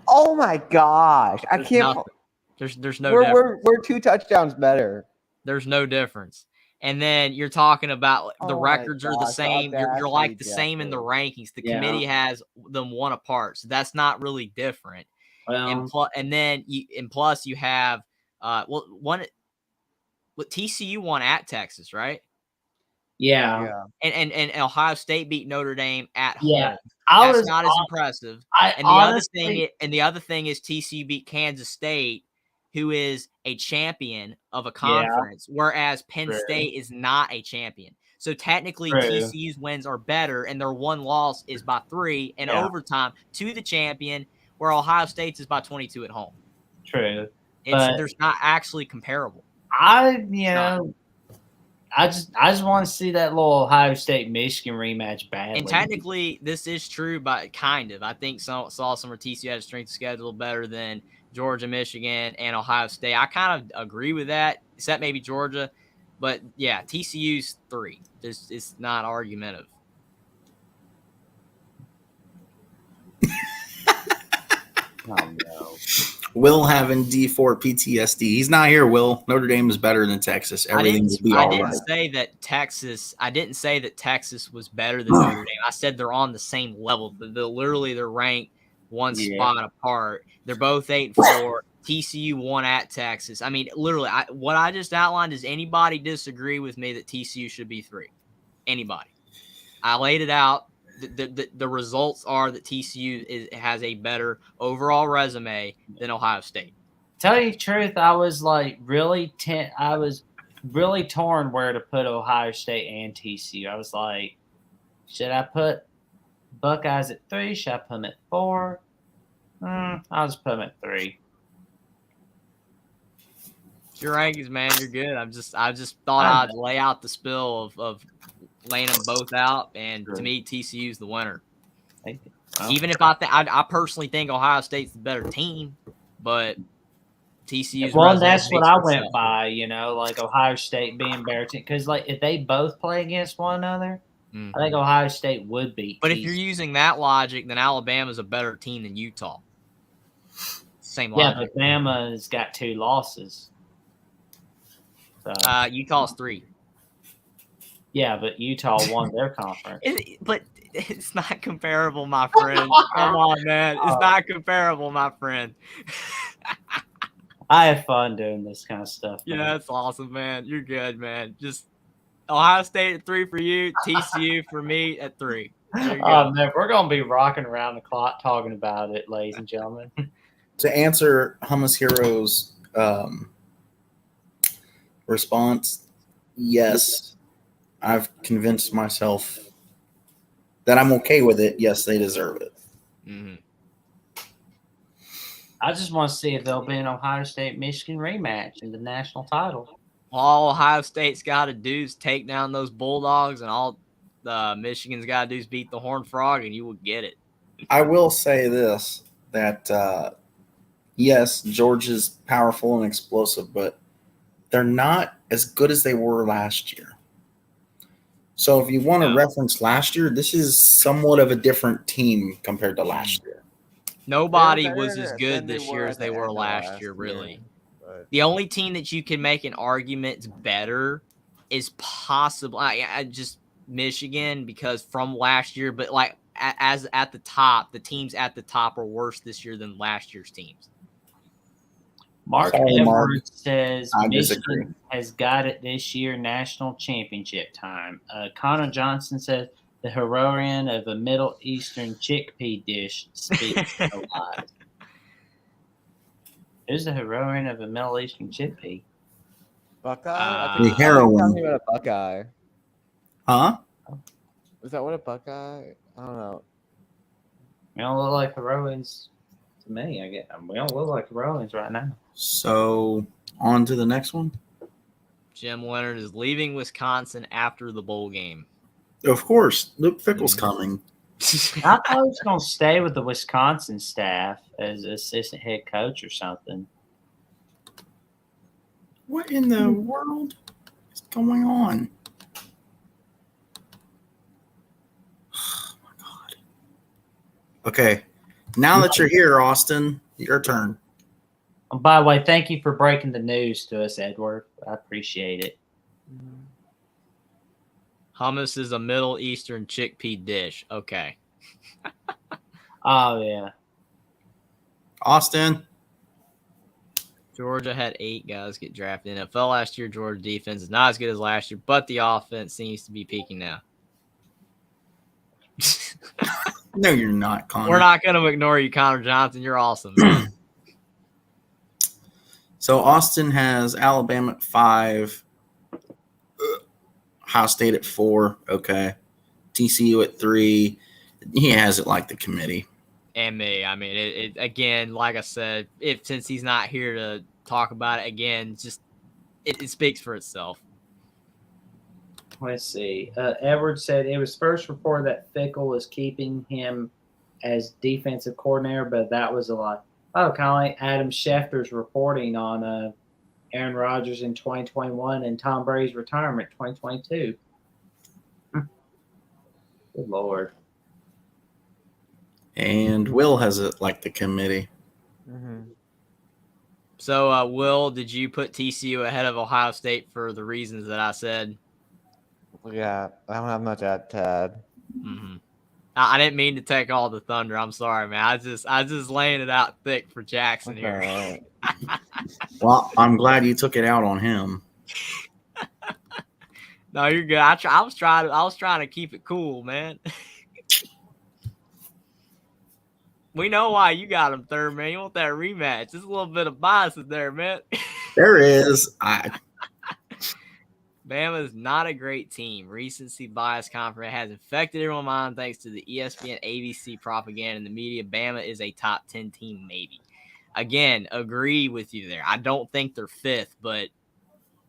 Oh my gosh! I can't. Nothing. There's no difference. We're 2 touchdowns better. There's no difference. And then you're talking about the records are the same. You're like the same in the rankings. The committee has them one apart, so that's not really different. Well, and plus you have TCU won at Texas, right? yeah. And Ohio State beat Notre Dame at Yeah. home. That's not as impressive. The other thing is TCU beat Kansas State, who is a champion of a conference, whereas Penn State is not a champion. So technically TCU's wins are better, and their one loss is by 3 in overtime to the champion, where Ohio State's is by 22 at home. True. There's not actually comparable. I just want to see that little Ohio State Michigan rematch badly. And technically, this is true, but kind of. I think saw some of TCU had a strength of schedule better than Georgia, Michigan, and Ohio State. I kind of agree with that, except maybe Georgia. But yeah, TCU's 3. It's not argumentative. Oh no. Will having D4 PTSD. He's not here, Will. Notre Dame is better than Texas. Everything will be all right. I didn't say that Texas was better than Notre Dame. I said they're on the same level. They're ranked one spot apart. They're both 8-4. TCU won at Texas. I mean, literally, what I just outlined, does anybody disagree with me that TCU should be 3? Anybody? I laid it out. The results are that TCU has a better overall resume than Ohio State. Tell you the truth, I was like really torn where to put Ohio State and TCU. I was like, should I put Buckeyes at 3? Should I put them at 4? I'll just put them at 3. It's your rankings, man. You're good. I just thought I'd lay out the spill of laying them both out, and to me, TCU's the winner. Even if I personally think Ohio State's the better team, but TCU's Well, resume that's what speaks I for went itself. by, like Ohio State being better because if they both play against one another, Mhm. I think Ohio State would beat. But if you're using that logic, then Alabama's a better team than Utah. Same yeah, logic. but Bama's got 2 losses. So Utah's 3. yeah, but Utah won their conference. But it's not comparable, my friend. Come on, man. It's not comparable, my friend. I have fun doing this kind of stuff. Yeah, Man. that's awesome, man. You're good, man. Just Ohio State at 3 for you, TCU for me at 3. There you go. Man, we're gonna be rocking around the clock talking about it, ladies and gentlemen. To answer Hummus Hero's response, yes, I've convinced myself that I'm okay with it. Yes, they deserve it. Mm-hmm. I just want to see if there'll be an Ohio State-Michigan rematch in the national title. All Ohio State's got to do is take down those Bulldogs, and all Michigan's got to do is beat the Horned Frog, and you will get it. I will say this, that yes, Georgia's powerful and explosive, but they're not as good as they were last year. So if you want to reference last year, this is somewhat of a different team compared to last year. Nobody was as good this year as they were last year, really. The only team that you can make an argument's better is possible just Michigan, because from last year, but like as at the top, the teams at the top are worse this year than last year's teams. Mark Sorry, Edwards Mark. says I Michigan disagree. has got it this year, national championship time. Connor Johnson says the heroine of a Middle Eastern chickpea dish speaks no lies. Who's the heroine of a Middle Eastern chickpea? Buckeye? The heroine. Talking about a Buckeye. Huh? Is that what a Buckeye? I don't know. We don't look like heroines to me. I guess we don't look like heroines right now. So on to the next one. Jim Leonard is leaving Wisconsin after the bowl game. Of course, Luke Fickle's coming. I thought he was going to stay with the Wisconsin staff as assistant head coach or something. What in the world is going on? Oh my God. Okay. Now that you're here, Austin, your turn. By the way, thank you for breaking the news to us, Edward. I appreciate it. Hummus is a Middle Eastern chickpea dish. Okay. Oh, yeah. Austin. Georgia had 8 guys get drafted in NFL last year. Georgia defense is not as good as last year, but the offense seems to be peaking now. No, you're not, Connor. We're not going to ignore you, Connor Johnson. You're awesome, man. So Austin has Alabama at 5, Ohio State at 4. Okay. TCU at 3. He has it like the committee. And me. I mean, it again, like I said, since he's not here to talk about it again, just it speaks for itself. Let's see. Edward said it was first reported that Fickle was keeping him as defensive coordinator, but that was a lie. Oh, kind of like Adam Schefter's reporting on Aaron Rodgers in 2021 and Tom Brady's retirement 2022. Good Lord. And Will has it like the committee. Mm-hmm. So, Will, did you put TCU ahead of Ohio State for the reasons that I said? Yeah, I don't have much at Tad. Mm-hmm. I didn't mean to take all the thunder. I'm sorry, man. I just laying it out thick for Jackson here. Right. Well, I'm glad you took it out on him. No, you're good. I was trying to keep it cool, man. We know why you got him third, man. You want that rematch. There's a little bit of bias in there, man. There is. Bama is not a great team. Recency bias confidence has infected everyone's mind thanks to the ESPN, ABC propaganda and the media. Bama is a top 10 team, maybe. Again, agree with you there. I don't think they're 5th, but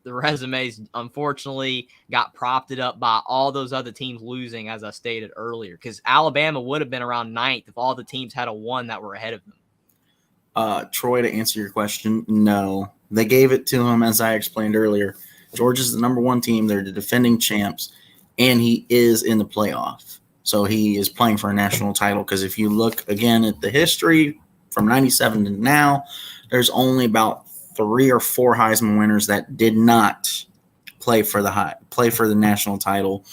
the resumes, unfortunately, got propped up by all those other teams losing, as I stated earlier, because Alabama would have been around 9th if all the teams had a 1 that were ahead of them. Troy, to answer your question, no. They gave it to him, as I explained earlier. Georgia's the number one team. They're the defending champs, and he is in the playoff. So he is playing for a national title because if you look again at the history from 97 to now, there's only about 3 or 4 Heisman winners that did not play for the national title,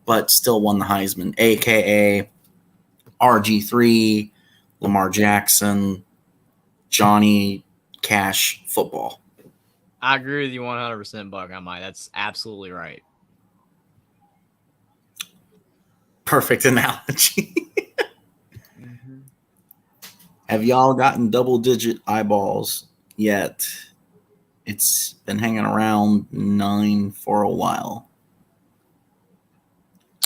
but still won the Heisman, a.k.a. RG3, Lamar Jackson, Johnny Cash football. I agree with you 100%, Buck. That's absolutely right. Perfect analogy. Have y'all gotten double-digit eyeballs yet? It's been hanging around 9 for a while.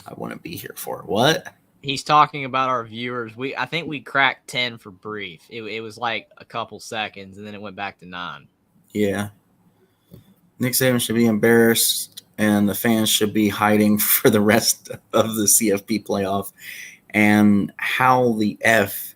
I wouldn't be here for it. What? He's talking about our viewers. I think we cracked 10 for brief. It was like a couple seconds, and then it went back to 9. Yeah. Nick Saban should be embarrassed, and the fans should be hiding for the rest of the CFP playoff. And how the F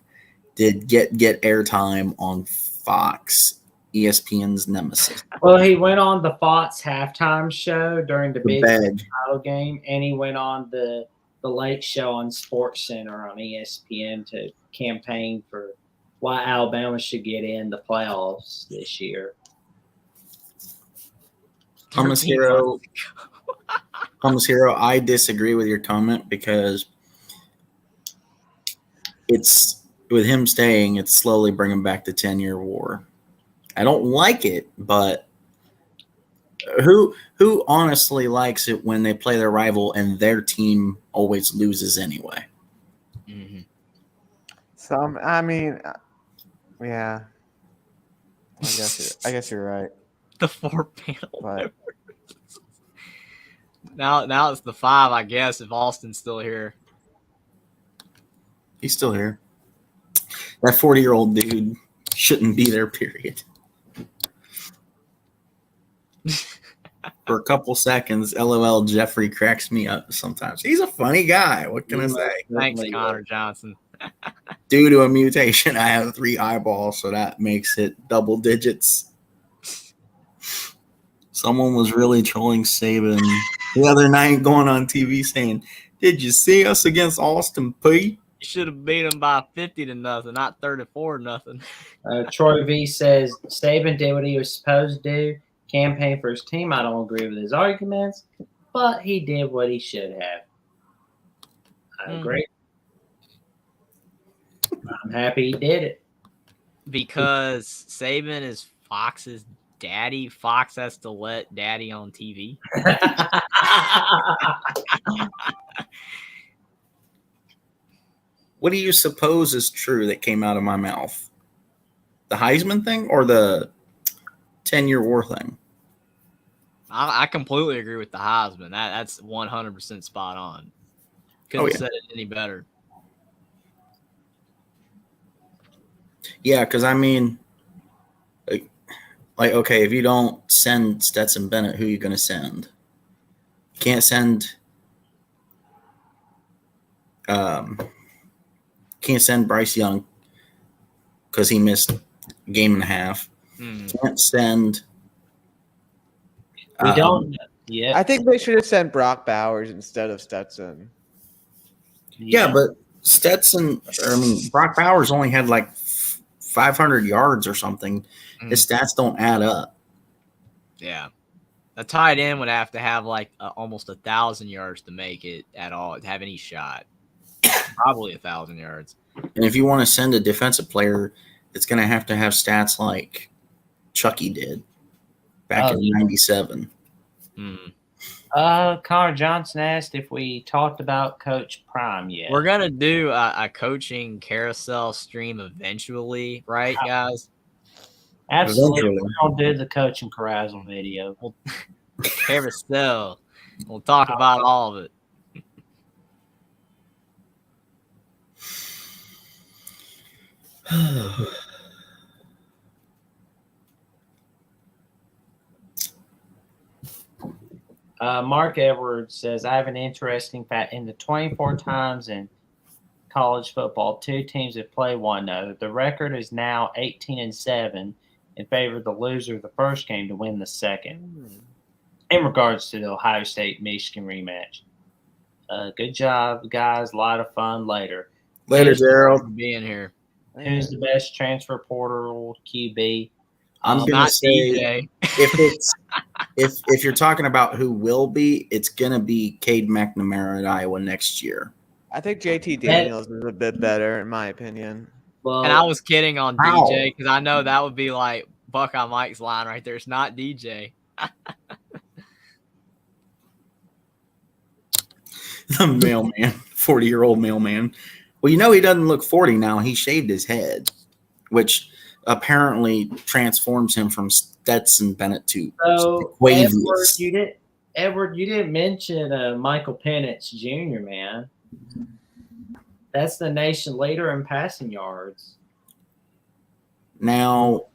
did get airtime on Fox, ESPN's nemesis. Well, he went on the Fox halftime show during the big Bag. title game, and he went on the Late Show on Sports Center on ESPN to campaign for why Alabama should get in the playoffs this year. Hummus Hero, I disagree with your comment because it's with him staying, it's slowly bringing back the 10-year war. I don't like it, but who honestly likes it when they play their rival and their team always loses anyway? Mm-hmm. Yeah. I guess you're right. The 4 panel. But now it's the 5, I guess, if Austin's still here. He's still here. That 40-year-old dude shouldn't be there, period. For a couple seconds, LOL, Jeffrey cracks me up sometimes. He's a funny guy. What can I say? Thanks, Connor Johnson. Due to a mutation, I have 3 eyeballs, so that makes it double digits. Someone was really trolling Saban the other night going on TV saying, "Did you see us against Austin Peay? You should have beat him by 50-0, not 34-0. Troy V says Saban did what he was supposed to do, campaign for his team. I don't agree with his arguments, but he did what he should have. I agree. I'm happy he did it. Because Saban is Fox's daddy. Fox has to let daddy on TV. What do you suppose is true that came out of my mouth? The Heisman thing or the 10-year war thing? I completely agree with the Heisman. That's 100% spot on. Couldn't have said it any better. Yeah, because I mean, like, okay, if you don't send Stetson Bennett, who are you going to send? You can't send Bryce Young because he missed a game and a half. Can't send. We don't. Yeah, I think they should have sent Brock Bowers instead of Stetson. Yeah, but Brock Bowers only had like 500 yards or something. His stats don't add up. Yeah. A tight end would have to have like almost 1,000 yards to make it at all, to have any shot. Probably 1,000 yards. And if you want to send a defensive player, it's going to have stats like Chucky did back in 97. Connor Johnson asked if we talked about Coach Prime yet. We're going to do a coaching carousel stream eventually, right, guys? Absolutely. We're going to do the coaching carousel video. Carousel. We'll talk about all of it. Mark Edwards says, I have an interesting fact. In the 24 times in college football, 2 teams have played one another. The record is now 18-7 in favor of the loser of the first game to win the second. In regards to the Ohio State Michigan rematch. Good job, guys. A lot of fun later. Later, Who's- Gerald. Being here. Who's the best transfer portal QB? I'm gonna Not say DJ. if you're talking about who will be, it's gonna be Cade McNamara at Iowa next year. I think JT Daniels is a bit better, in my opinion. Well, And I was kidding on How? DJ because I know that would be like Buckeye Mike's line right there. It's not DJ. The mailman, 40-year-old mailman. Well, you know he doesn't look 40 now. He shaved his head, which apparently transforms him from Stetson Bennett to so Quavius. Edward, you didn't mention Michael Penix Jr., man. That's the nation leader in passing yards. Now,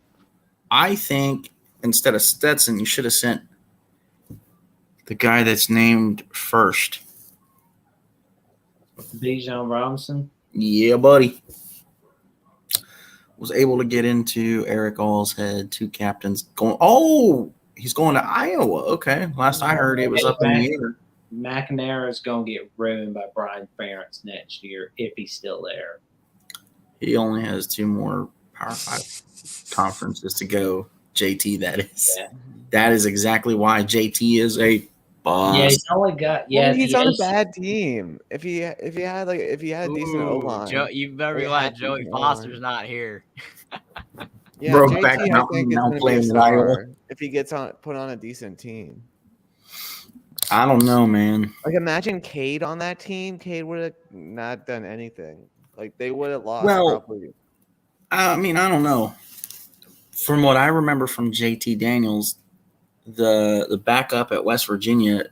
I think instead of Stetson, you should have sent the guy that's named first. Bijan Robinson. Yeah, buddy. Was able to get into Eric All's head. 2 captains going. Oh, he's going to Iowa. Okay. Last I heard, it was up in the air. McNamara is going to get ruined by Brian Ferentz next year if he's still there. He only has 2 more Power 5 conferences to go. JT, that is. Yeah. That is exactly why JT is a boss. Yeah, he's only got He's on a the bad team. If he had a decent O line, You better be glad Joey Foster's not here. yeah, Brokeback JT I Mountain think is now going to be a playing at Iowa. star if he gets put on a decent team. I don't know, man. Like, imagine Cade on that team. Cade would have not done anything. Like, they would have lost Well, probably. I mean, I don't know. From what I remember from JT Daniels, the backup at West Virginia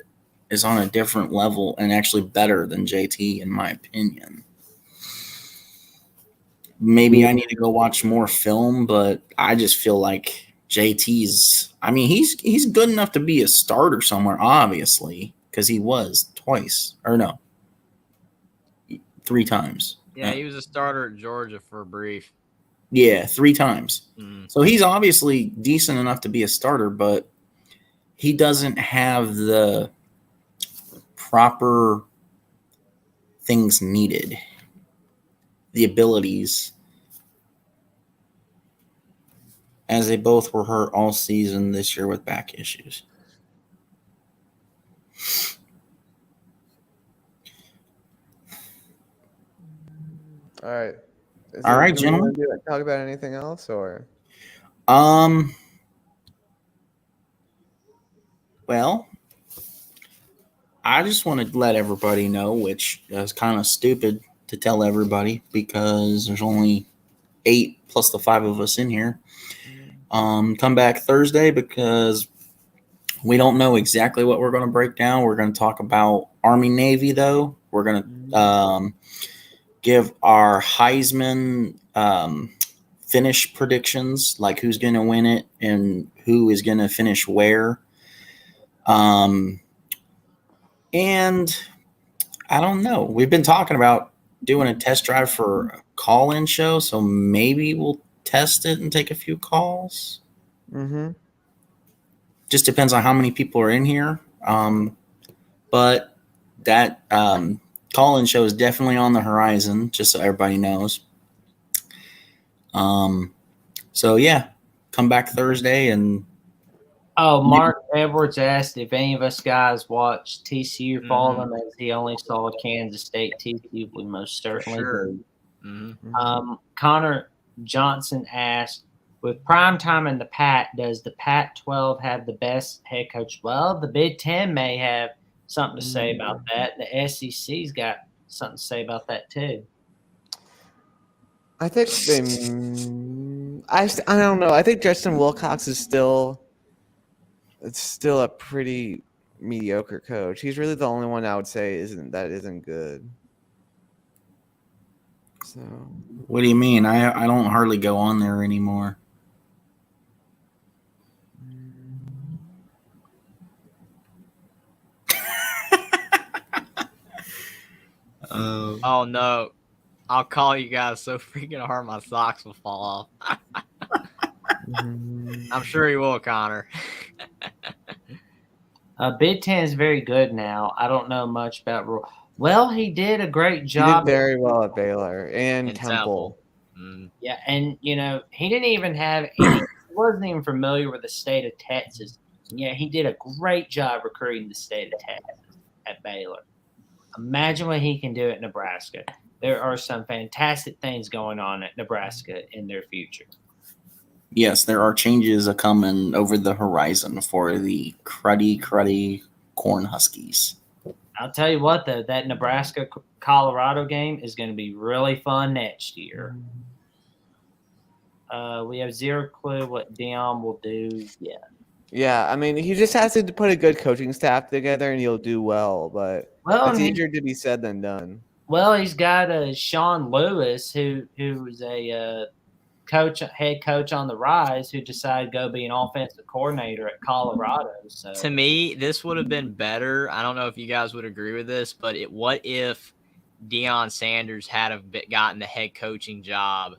is on a different level and actually better than JT, in my opinion. Maybe I need to go watch more film, but I just feel like JT's. I mean, he's good enough to be a starter somewhere, obviously, because he was twice or no, 3 times. Yeah, he was a starter at Georgia for a brief. Yeah, 3 times. Mm. So he's obviously decent enough to be a starter, but he doesn't have the proper things needed, the abilities, as they both were hurt all season this year with back issues. All right. All right, gentlemen. Talk about anything else, or? Well, I just want to let everybody know, which is kind of stupid to tell everybody because there's only 8 plus the 5 of us in here. Come back Thursday because we don't know exactly what we're going to break down. We're going to talk about Army Navy, though. We're going to give our Heisman finish predictions, like who's going to win it and who is going to finish where. And I don't know. We've been talking about doing a test drive for a call-in show, so maybe we'll test it and take a few calls. Mm-hmm. Just depends on how many people are in here. But that call-in show is definitely on the horizon, just so everybody knows. So, yeah, come back Thursday and Oh, Mark Edwards asked if any of us guys watched TCU Fallen, as he only saw Kansas State TCU. We most certainly do. Mm-hmm. Connor Johnson asked, with primetime in the Pac, does the Pac-12 have the best head coach? Well, the Big Ten may have something to say about that. The SEC's got something to say about that too. I think they. I don't know. I think Justin Wilcox is still a pretty mediocre coach. He's really the only one I would say isn't good. So. What do you mean? I don't hardly go on there anymore. Oh no, I'll call you guys so freaking hard my socks will fall off. I'm sure he will, Connor. Big Ten is very good now. I don't know much about. Well, he did a great He did job. very well at Baylor and Temple. Yeah, and he didn't even have any. He wasn't even familiar with the state of Texas. Yeah, he did a great job recruiting the state of Texas at Baylor. Imagine what he can do at Nebraska. There are some fantastic things going on at Nebraska in their future. Yes, there are changes a coming over the horizon for the cruddy Corn Huskies. I'll tell you what, though, that Nebraska-Colorado game is going to be really fun next year. We have zero clue what Dion will do yet. Yeah, I mean, he just has to put a good coaching staff together, and he'll do well. But it's easier to be said than done. Well, he's got Sean Lewis, who's a head coach on the rise, who decided to go be an offensive coordinator at Colorado. So to me, this would have been better. I don't know if you guys would agree with this, but what if Deion Sanders had gotten the head coaching job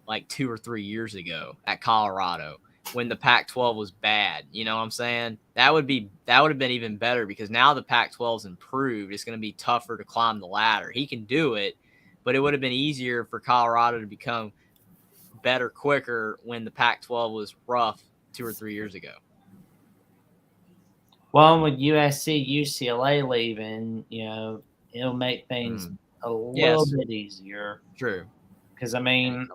like 2 or 3 years ago at Colorado when the Pac-12 was bad? You know what I'm saying? That would have been even better, because now the Pac-12's improved. It's going to be tougher to climb the ladder. He can do it, but it would have been easier for Colorado to become better quicker when the Pac-12 was rough 2 or 3 years ago. Well, with USC, UCLA leaving, it'll make things a little bit easier. True. Because, I mean,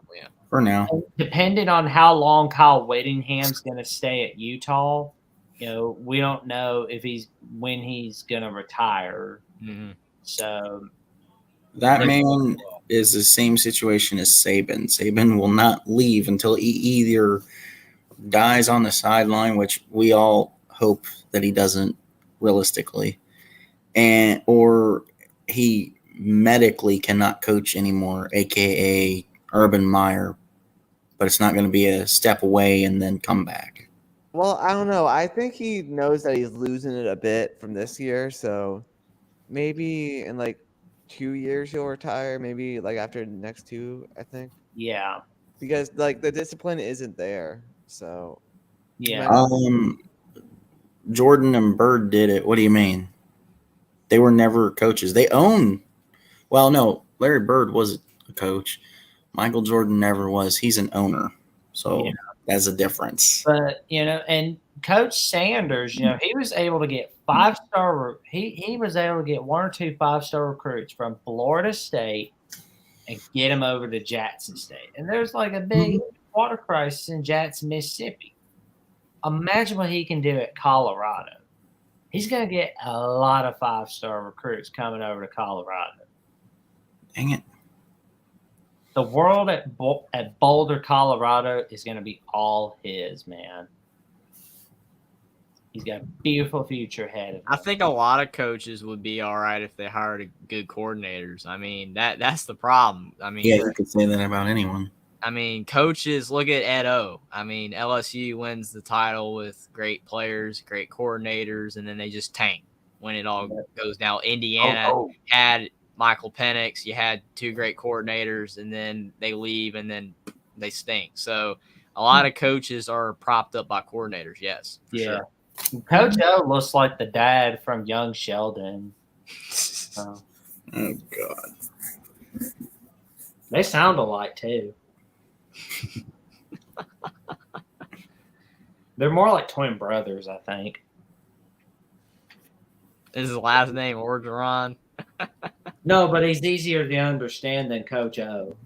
for now, depending on how long Kyle Whittingham's going to stay at Utah, we don't know when he's going to retire. Mm-hmm. So that man is the same situation as Saban. Saban will not leave until he either dies on the sideline, which we all hope that he doesn't realistically, or he medically cannot coach anymore, aka Urban Meyer, but it's not going to be a step away and then come back. Well, I don't know. I think he knows that he's losing it a bit from this year, so maybe in like 2 years he'll retire. Maybe like after the next 2, I think. Yeah, because like the discipline isn't there. So yeah. Jordan and Bird did it. What do you mean? They were never coaches. They own. Well, no, Larry Bird was a coach. Michael Jordan never was. He's an owner. So that's a difference. But, and Coach Sanders, he was able to get 5-star. He was able to get 1 or 2 5-star recruits from Florida State and get them over to Jackson State. And there's like a big water crisis in Jackson, Mississippi. Imagine what he can do at Colorado. He's going to get a lot of 5-star recruits coming over to Colorado. Dang it. The world at Boulder, Colorado is going to be all his, man. He's got a beautiful future ahead of him. I think a lot of coaches would be all right if they hired good coordinators. I mean, that's the problem. I mean, you could say that about anyone. I mean, coaches, look at Ed O. I mean, LSU wins the title with great players, great coordinators, and then they just tank when it all goes down. Indiana had Michael Penix. You had 2 great coordinators, and then they leave, and then they stink. So a lot of coaches are propped up by coordinators, yes. Sure. Coach O looks like the dad from Young Sheldon. Oh, God. They sound alike, too. They're more like twin brothers, I think. Is his last name Orgeron? No, but he's easier to understand than Coach O.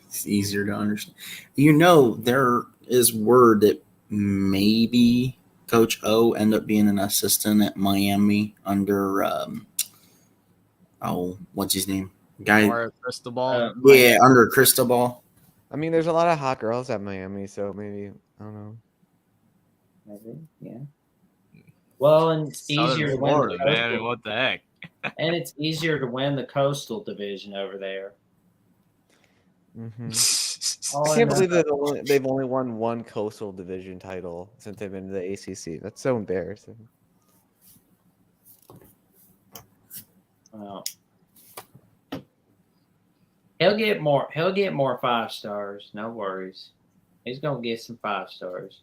It's easier to understand. There is word that maybe Coach O ended up being an assistant at Miami under what's his name? Mario Cristobal. Under Cristobal. I mean, there's a lot of hot girls at Miami, so maybe I don't know. Maybe, yeah. Well, and it's easier to win Florida, man. What the heck? And it's easier to win the Coastal Division over there. Mm-hmm. I can't believe they've only won 1 Coastal Division title since they've been to the ACC. That's so embarrassing. Well, He'll get more. He'll get more 5 stars. No worries. He's gonna get some 5 stars.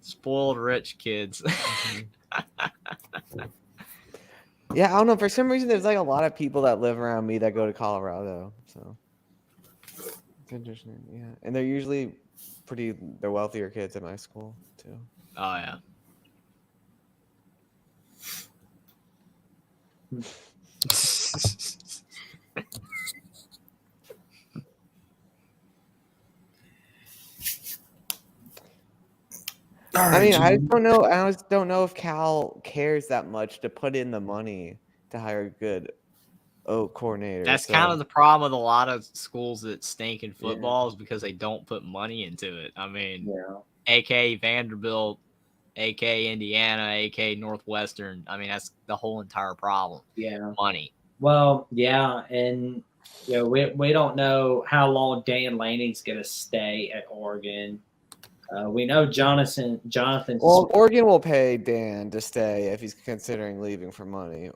Spoiled rich kids. Yeah, I don't know. For some reason, there's like a lot of people that live around me that go to Colorado. So it's interesting. Yeah, and they're usually they're wealthier kids at my school too. Oh yeah. All I right, mean, I Jim. just don't know. I just don't know if Cal cares that much to put in the money to hire a good coordinator. That's so. kind of the problem with a lot of schools that stink in football is because they don't put money into it. I mean, Yeah. AK Vanderbilt, AK Indiana, AK Northwestern. I mean, that's the whole entire problem. Yeah. Money. Well, yeah, and we don't know how long Dan Lanning's gonna stay at Oregon. We know Jonathan. Well, Oregon will pay Dan to stay if he's considering leaving for money.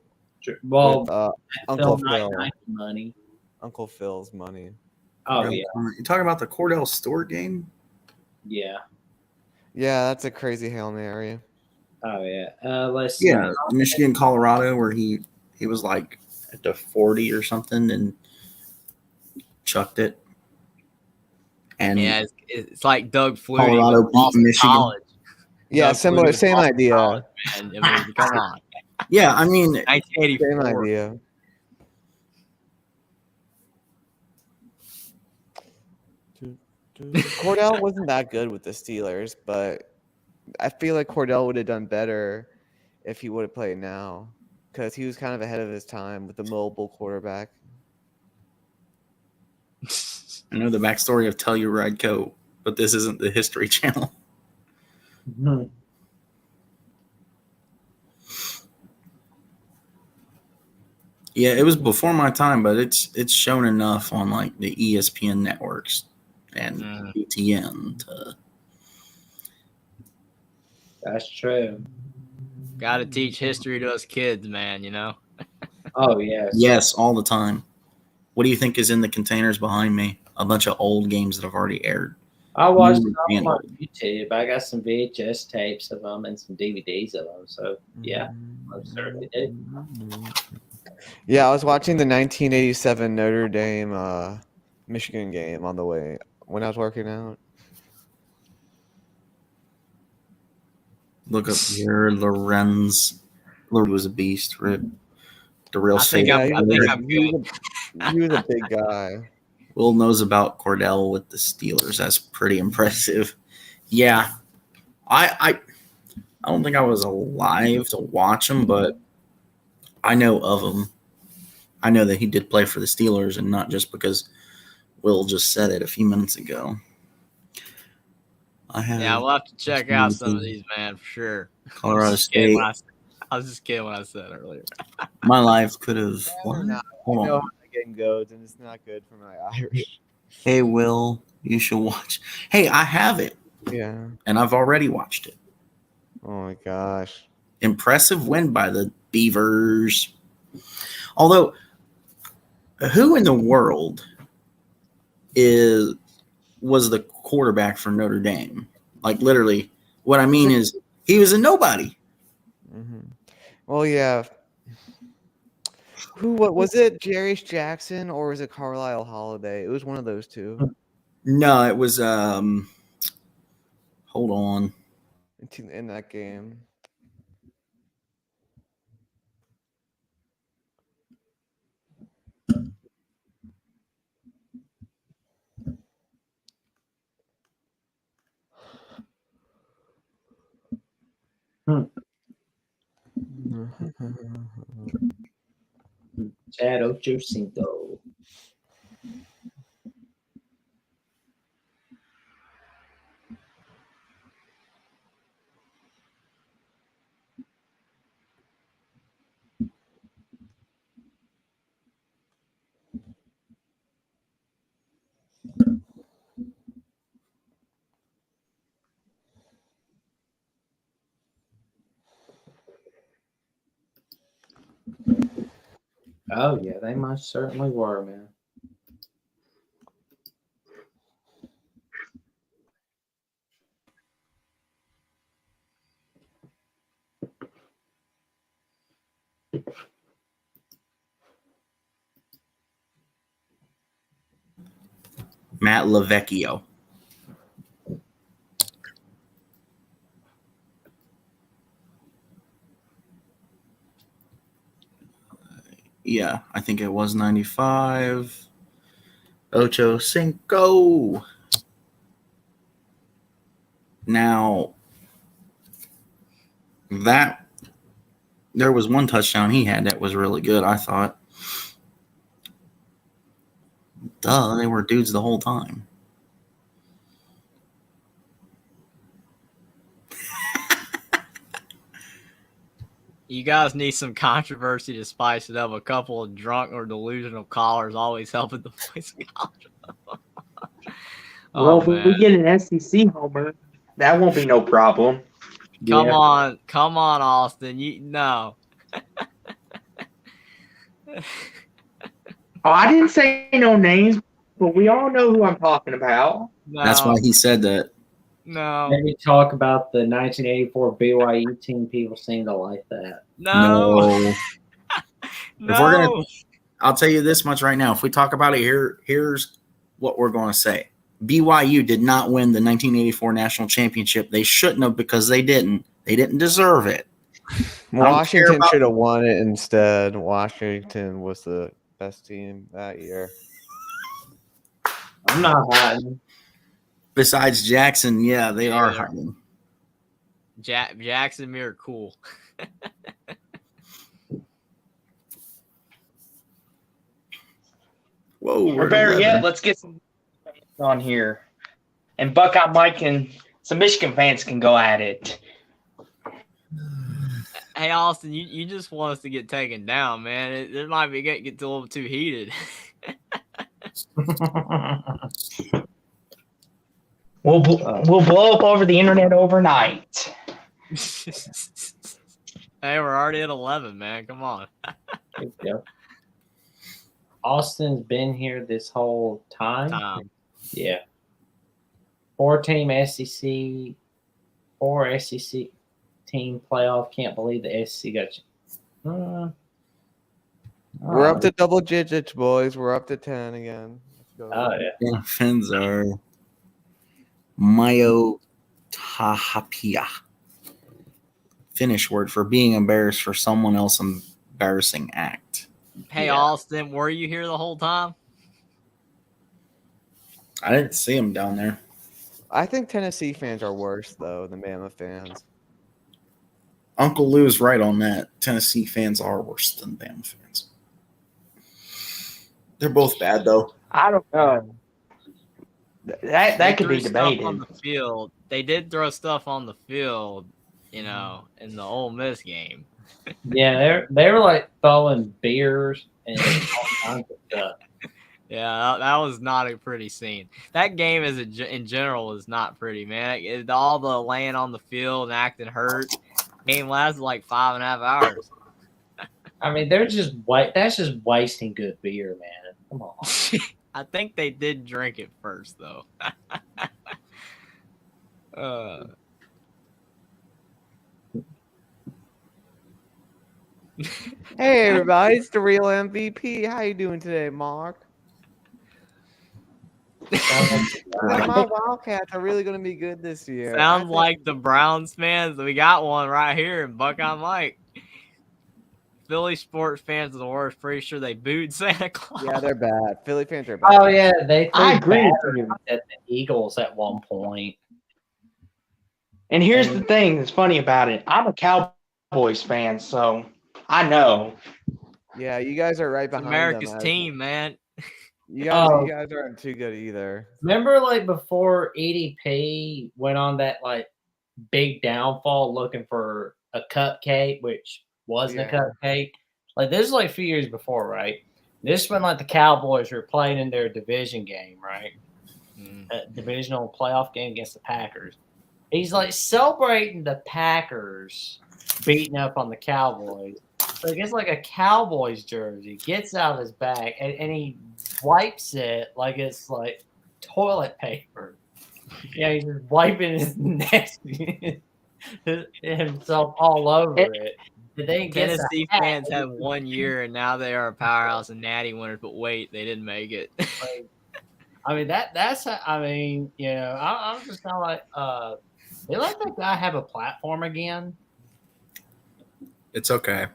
Well, with Phil Uncle Phil, Knight money. Uncle Phil's money. Oh yeah, You talking about the Cordell Stewart game? yeah. Yeah, that's a crazy Hail Mary. Oh yeah. Let's see. Yeah, Michigan, Colorado, where he was like at the 40 or something and chucked it. And Yeah, it's like Doug Flutie Colorado with beat Boston Michigan. College. Yeah, Doug similar, Flutie with same Boston idea. College, man. I mean, come on. Yeah, I mean, 1984. Same idea. Cordell wasn't that good with the Steelers, but I feel like Cordell would have done better if he would have played now because he was kind of ahead of his time with the mobile quarterback. I know the backstory of Telluride Co., but this isn't the History Channel. Mhm. Yeah, it was before my time, but it's shown enough on like the ESPN networks and UTN to. That's true. Got to teach history to us kids, man. You know. Oh yes. Yes, all the time. What do you think is in the containers behind me? A bunch of old games that have already aired. I watched New them and on old. YouTube. I got some VHS tapes of them and some DVDs of them. So yeah, most certainly do. Yeah, I was watching the 1987 Notre Dame Michigan game on the way when I was working out. Look up here, Lorenz. Lord was a beast. Rip. The real I think savior. I'm He good. was a big guy. Will knows about Cordell with the Steelers. That's pretty impressive. Yeah, I don't think I was alive to watch him, but I know of him. I know that he did play for the Steelers, and not just because Will just said it a few minutes ago. Yeah, we'll have to check out some of these, man, for sure. Colorado State. I was just kidding when I said earlier. My life could have. I know how the game goes, and it's not good for my Irish. Hey, Will, you should watch. Hey, I have it. Yeah. And I've already watched it. Oh my gosh. Impressive win by the Beavers. Although, who in the world was the quarterback for Notre Dame? Like, literally, what I mean is he was a nobody. Mm-hmm. Well, yeah. What was it? Jarius Jackson or was it Carlisle Holiday? It was one of those two. No, it was hold on. In that game. Chad Ochocinco. Oh yeah, they most certainly were, man. Matt Lavecchio. Yeah, I think it was 95. Ocho Cinco. Now, that there was one touchdown he had that was really good, I thought. Duh, they were dudes the whole time. You guys need some controversy to spice it up. A couple of drunk or delusional callers always helping the voice college. Well, if we get an SEC homer, that won't be no problem. Come on, Austin. No. Oh, I didn't say no names, but we all know who I'm talking about. No. That's why he said that. No. Maybe talk about the 1984 BYU team. People seem to like that. No. If we're gonna, I'll tell you this much right now. If we talk about it here, here's what we're going to say. BYU did not win the 1984 national championship. They shouldn't have because they didn't. They didn't deserve it. Washington should have won it instead. Washington was the best team that year. I'm not hiding. Besides Jackson, yeah, they are hiding. Jackson Muir, cool. Whoa. Or better yet, let's get some on here. And Buckeye Mike and some Michigan fans can go at it. Hey, Austin, you just want us to get taken down, man. It might be get a little too heated. We'll blow up over the internet overnight. Hey, we're already at 11, man. Come on. Austin's been here this whole time. Yeah. 4-team SEC, 4 SEC team playoff. Can't believe the SEC got you. We're up to double digits, boys. We're up to 10 again. Let's go. Oh, yeah. Fins are Mayo Tahapia. Finnish word for being embarrassed for someone else embarrassing act. Hey, Austin, were you here the whole time? I didn't see him down there. I think Tennessee fans are worse, though, than Bama fans. Uncle Lou's right on that. Tennessee fans are worse than Bama fans. They're both bad, though. I don't know. That could be debated. On the field. They did throw stuff on the field, in the Ole Miss game. Yeah, they were like throwing beers and all kinds of stuff. Yeah, that was not a pretty scene. That game in general is not pretty, man. All the laying on the field and acting hurt. Game lasted like 5.5 hours. I mean, that's just wasting good beer, man. Come on. I think they did drink it first, though. Hey, everybody, it's the real MVP. How you doing today, Mark? My Wildcats are really going to be good this year. Sounds like the Browns fans. We got one right here in Buckeye Mike. Philly sports fans are the worst. Pretty sure they booed Santa Claus. Yeah, they're bad. Philly fans are bad. Oh, yeah. I agree with you. At the Eagles at one point. And here's the thing that's funny about it. I'm a Cowboys fan, so I know. Yeah, you guys are right behind America's them. team, man. You guys aren't too good either. Remember, like, before EDP went on that, like, big downfall looking for a cupcake, which wasn't a cupcake? Like, this is, like, a few years before, right? This is when, like, the Cowboys were playing in their division game, right? Divisional playoff game against the Packers. He's, like, celebrating the Packers beating up on the Cowboys. So he gets like a Cowboys jersey, gets out of his bag, and he wipes it like it's like toilet paper. Yeah, he's just wiping his nasty himself all over it. And then he gets a Tennessee hat. fans had 1 year, and now they are a powerhouse and natty winners. But wait, they didn't make it. Like, I mean that's I mean, you know, I'm just kind of like, they let that guy have a platform again. It's okay.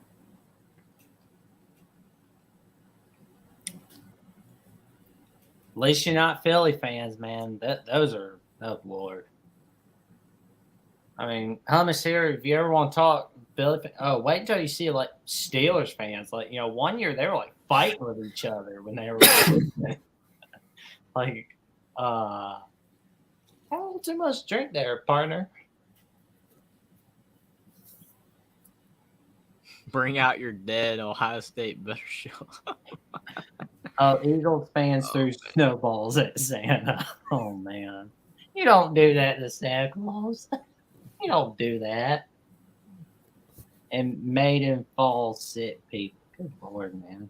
At least you're not Philly fans, man. Those are, oh Lord. I mean, hummus here. If you ever want to talk Philly, wait until you see like Steelers fans. Like, you know, 1 year they were like fighting with each other when they were like, oh, too much drink there, partner. Bring out your dead Ohio State better show. Oh, Eagles fans threw snowballs at Santa. Oh man, you don't do that to Santa Claus. You don't do that. And made him fall sick, people. Good Lord, man.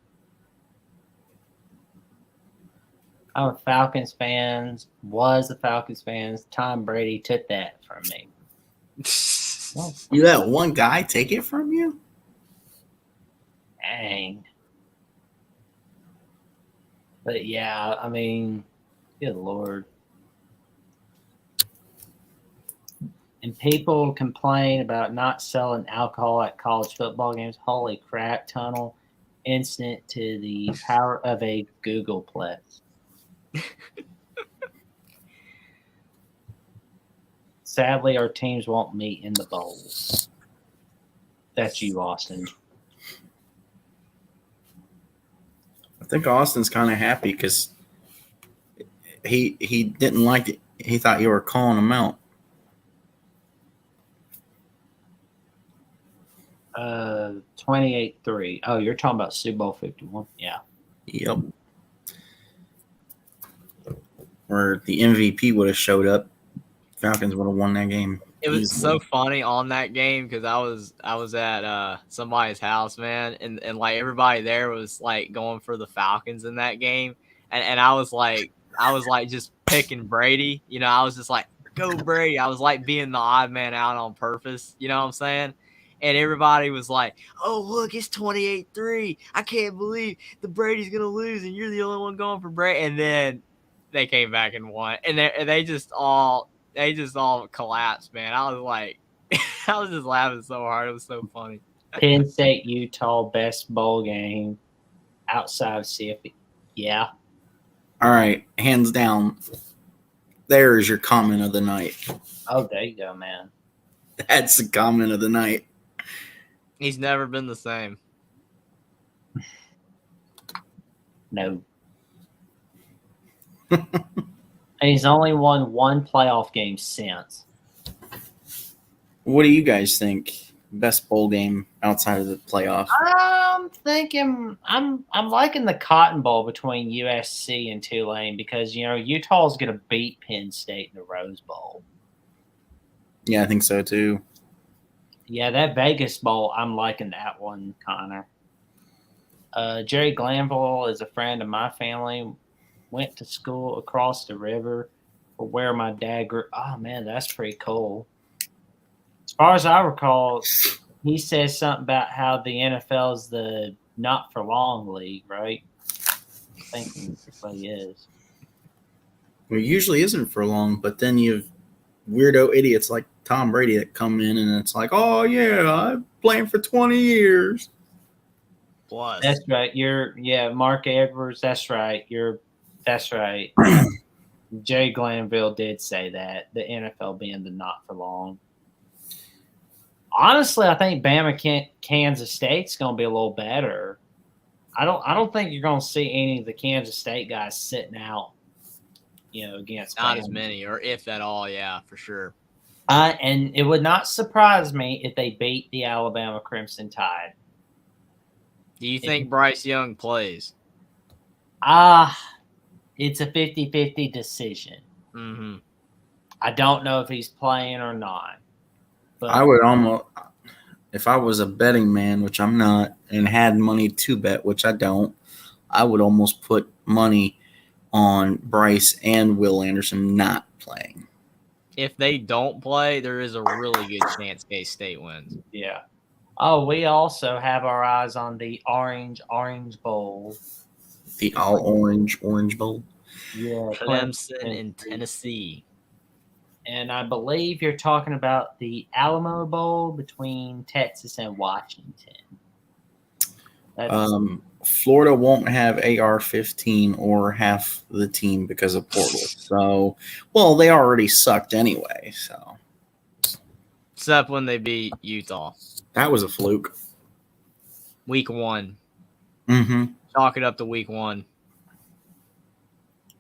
I'm a Falcons fan. Was a Falcons fan. Tom Brady took that from me. You let one guy take it from you? Dang. But yeah, I mean, good Lord. And people complain about not selling alcohol at college football games. Holy crap, Tunnel. Instant to the power of a Google Plex. Sadly, our teams won't meet in the bowl. That's you, Austin. I think Austin's kind of happy because he didn't like it. He thought you were calling him out. 28-3. Oh, you're talking about Super Bowl 51? Yeah. Yep. Where the MVP would have showed up, Falcons would have won that game. It was easily. so funny on that game because I was at somebody's house, man, and like everybody there was like going for the Falcons in that game, and I was like just picking Brady, you know, I was just like, go Brady. I was like being the odd man out on purpose, you know what I'm saying? And everybody was like, oh look, it's 28-3. I can't believe the Brady's gonna lose, and you're the only one going for Brady. And then they came back and won, and they just all collapsed, man. I was like, I was just laughing so hard. It was so funny. Penn State, Utah, best bowl game outside of CFP. Yeah. All right, hands down. There is your comment of the night. Oh, there you go, man. That's the comment of the night. He's never been the same. No. And he's only won one playoff game since. What do you guys think? Best bowl game outside of the playoff? I'm thinking I'm liking the Cotton Bowl between USC and Tulane because, you know, Utah's going to beat Penn State in the Rose Bowl. Yeah, I think so too. Yeah, that Vegas Bowl, I'm liking that one, Connor. Jerry Glanville is a friend of my family. Went to school across the river where my dad grew. Oh, man, that's pretty cool. As far as I recall, he says something about how the NFL is the not-for-long league, right? I think that's what he is. Well, it usually isn't for long, but then you have weirdo idiots like Tom Brady that come in and it's like, oh, yeah, I'm playing for 20 years. Plus, That's right. Mark Edwards, that's right. That's right. Jerry Glanville did say that, the NFL being the not-for-long. Honestly, I think Bama Kansas State's going to be a little better. I don't think you're going to see any of the Kansas State guys sitting out, you know, against not Bama. as many, or if at all, yeah, for sure. And it would not surprise me if they beat the Alabama Crimson Tide. Do you think Bryce Young plays? It's a 50-50 decision. Mm-hmm. I don't know if he's playing or not. But I would almost if I was a betting man, which I'm not, and had money to bet, which I don't, I would almost put money on Bryce and Will Anderson not playing. If they don't play, there is a really good chance K-State wins. Yeah. Oh, we also have our eyes on the Orange Bowl. The all-orange Orange Bowl. Yeah. Clemson and Tennessee. And I believe you're talking about the Alamo Bowl between Texas and Washington. Florida won't have AR-15 or half the team because of portal. So, well, they already sucked anyway. So, except when they beat Utah. That was a fluke. Week 1. Mm-hmm. Chalk it up to week 1.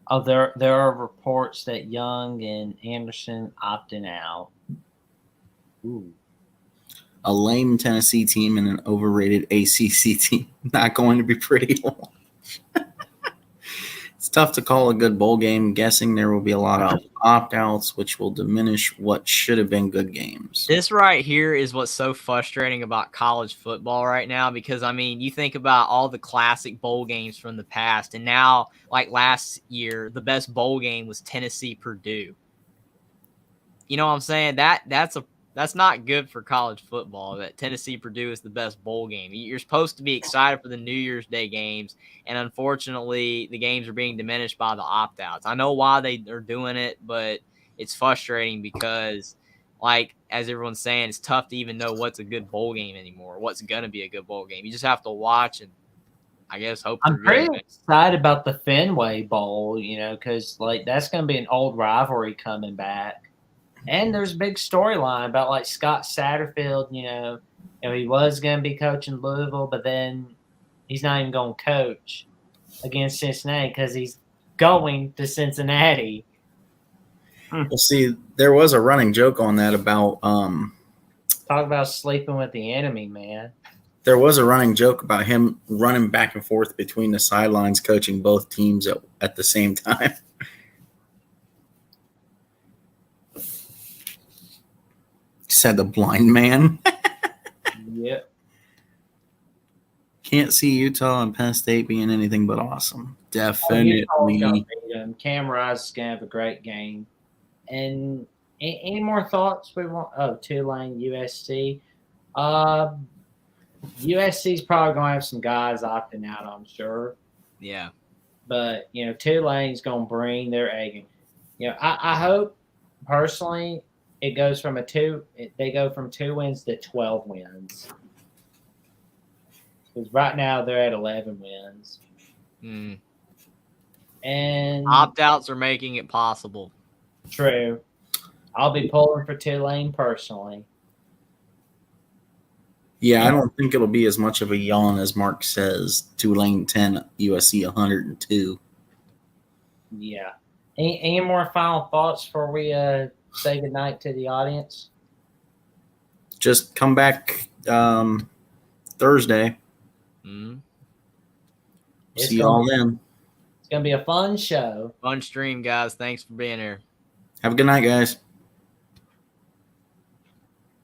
Oh, there are reports that Young and Anderson opting out. Ooh. A lame Tennessee team and an overrated ACC team. Not going to be pretty long. It's tough to call a good bowl game. Guessing there will be a lot of opt-outs, which will diminish what should have been good games. This right here is what's so frustrating about college football right now because, I mean, you think about all the classic bowl games from the past, and now, like last year, the best bowl game was Tennessee-Purdue. You know what I'm saying? That's not good for college football, that Tennessee-Purdue is the best bowl game. You're supposed to be excited for the New Year's Day games, and unfortunately, the games are being diminished by the opt-outs. I know why they are doing it, but it's frustrating because, like, as everyone's saying, it's tough to even know what's a good bowl game anymore, what's going to be a good bowl game. You just have to watch and, I guess, hope they're I'm pretty good. excited about the Fenway Bowl, because, like, that's going to be an old rivalry coming back. And there's a big storyline about, like, Scott Satterfield, he was going to be coaching Louisville, but then he's not even going to coach against Cincinnati because he's going to Cincinnati. Well, see, there was a running joke on that about Talk about sleeping with the enemy, man. There was a running joke about him running back and forth between the sidelines coaching both teams at the same time. Said the blind man. Yep. Can't see Utah and Penn State being anything but awesome. Definitely. Cam Rice is going to have a great game. And any more thoughts we want? Oh, Tulane, USC. USC's probably going to have some guys opting out, I'm sure. Yeah. But, Tulane's going to bring their A game. I hope, personally, it goes from they go from 2 wins to 12 wins. Because right now they're at 11 wins. And opt-outs are making it possible. True. I'll be pulling for Tulane personally. Yeah, I don't think it'll be as much of a yawn as Mark says. Tulane 10, USC 102. Yeah. Any more final thoughts before we say goodnight to the audience? Just come back Thursday. See y'all then. It's going to be a fun show. Fun stream, guys. Thanks for being here. Have a good night, guys.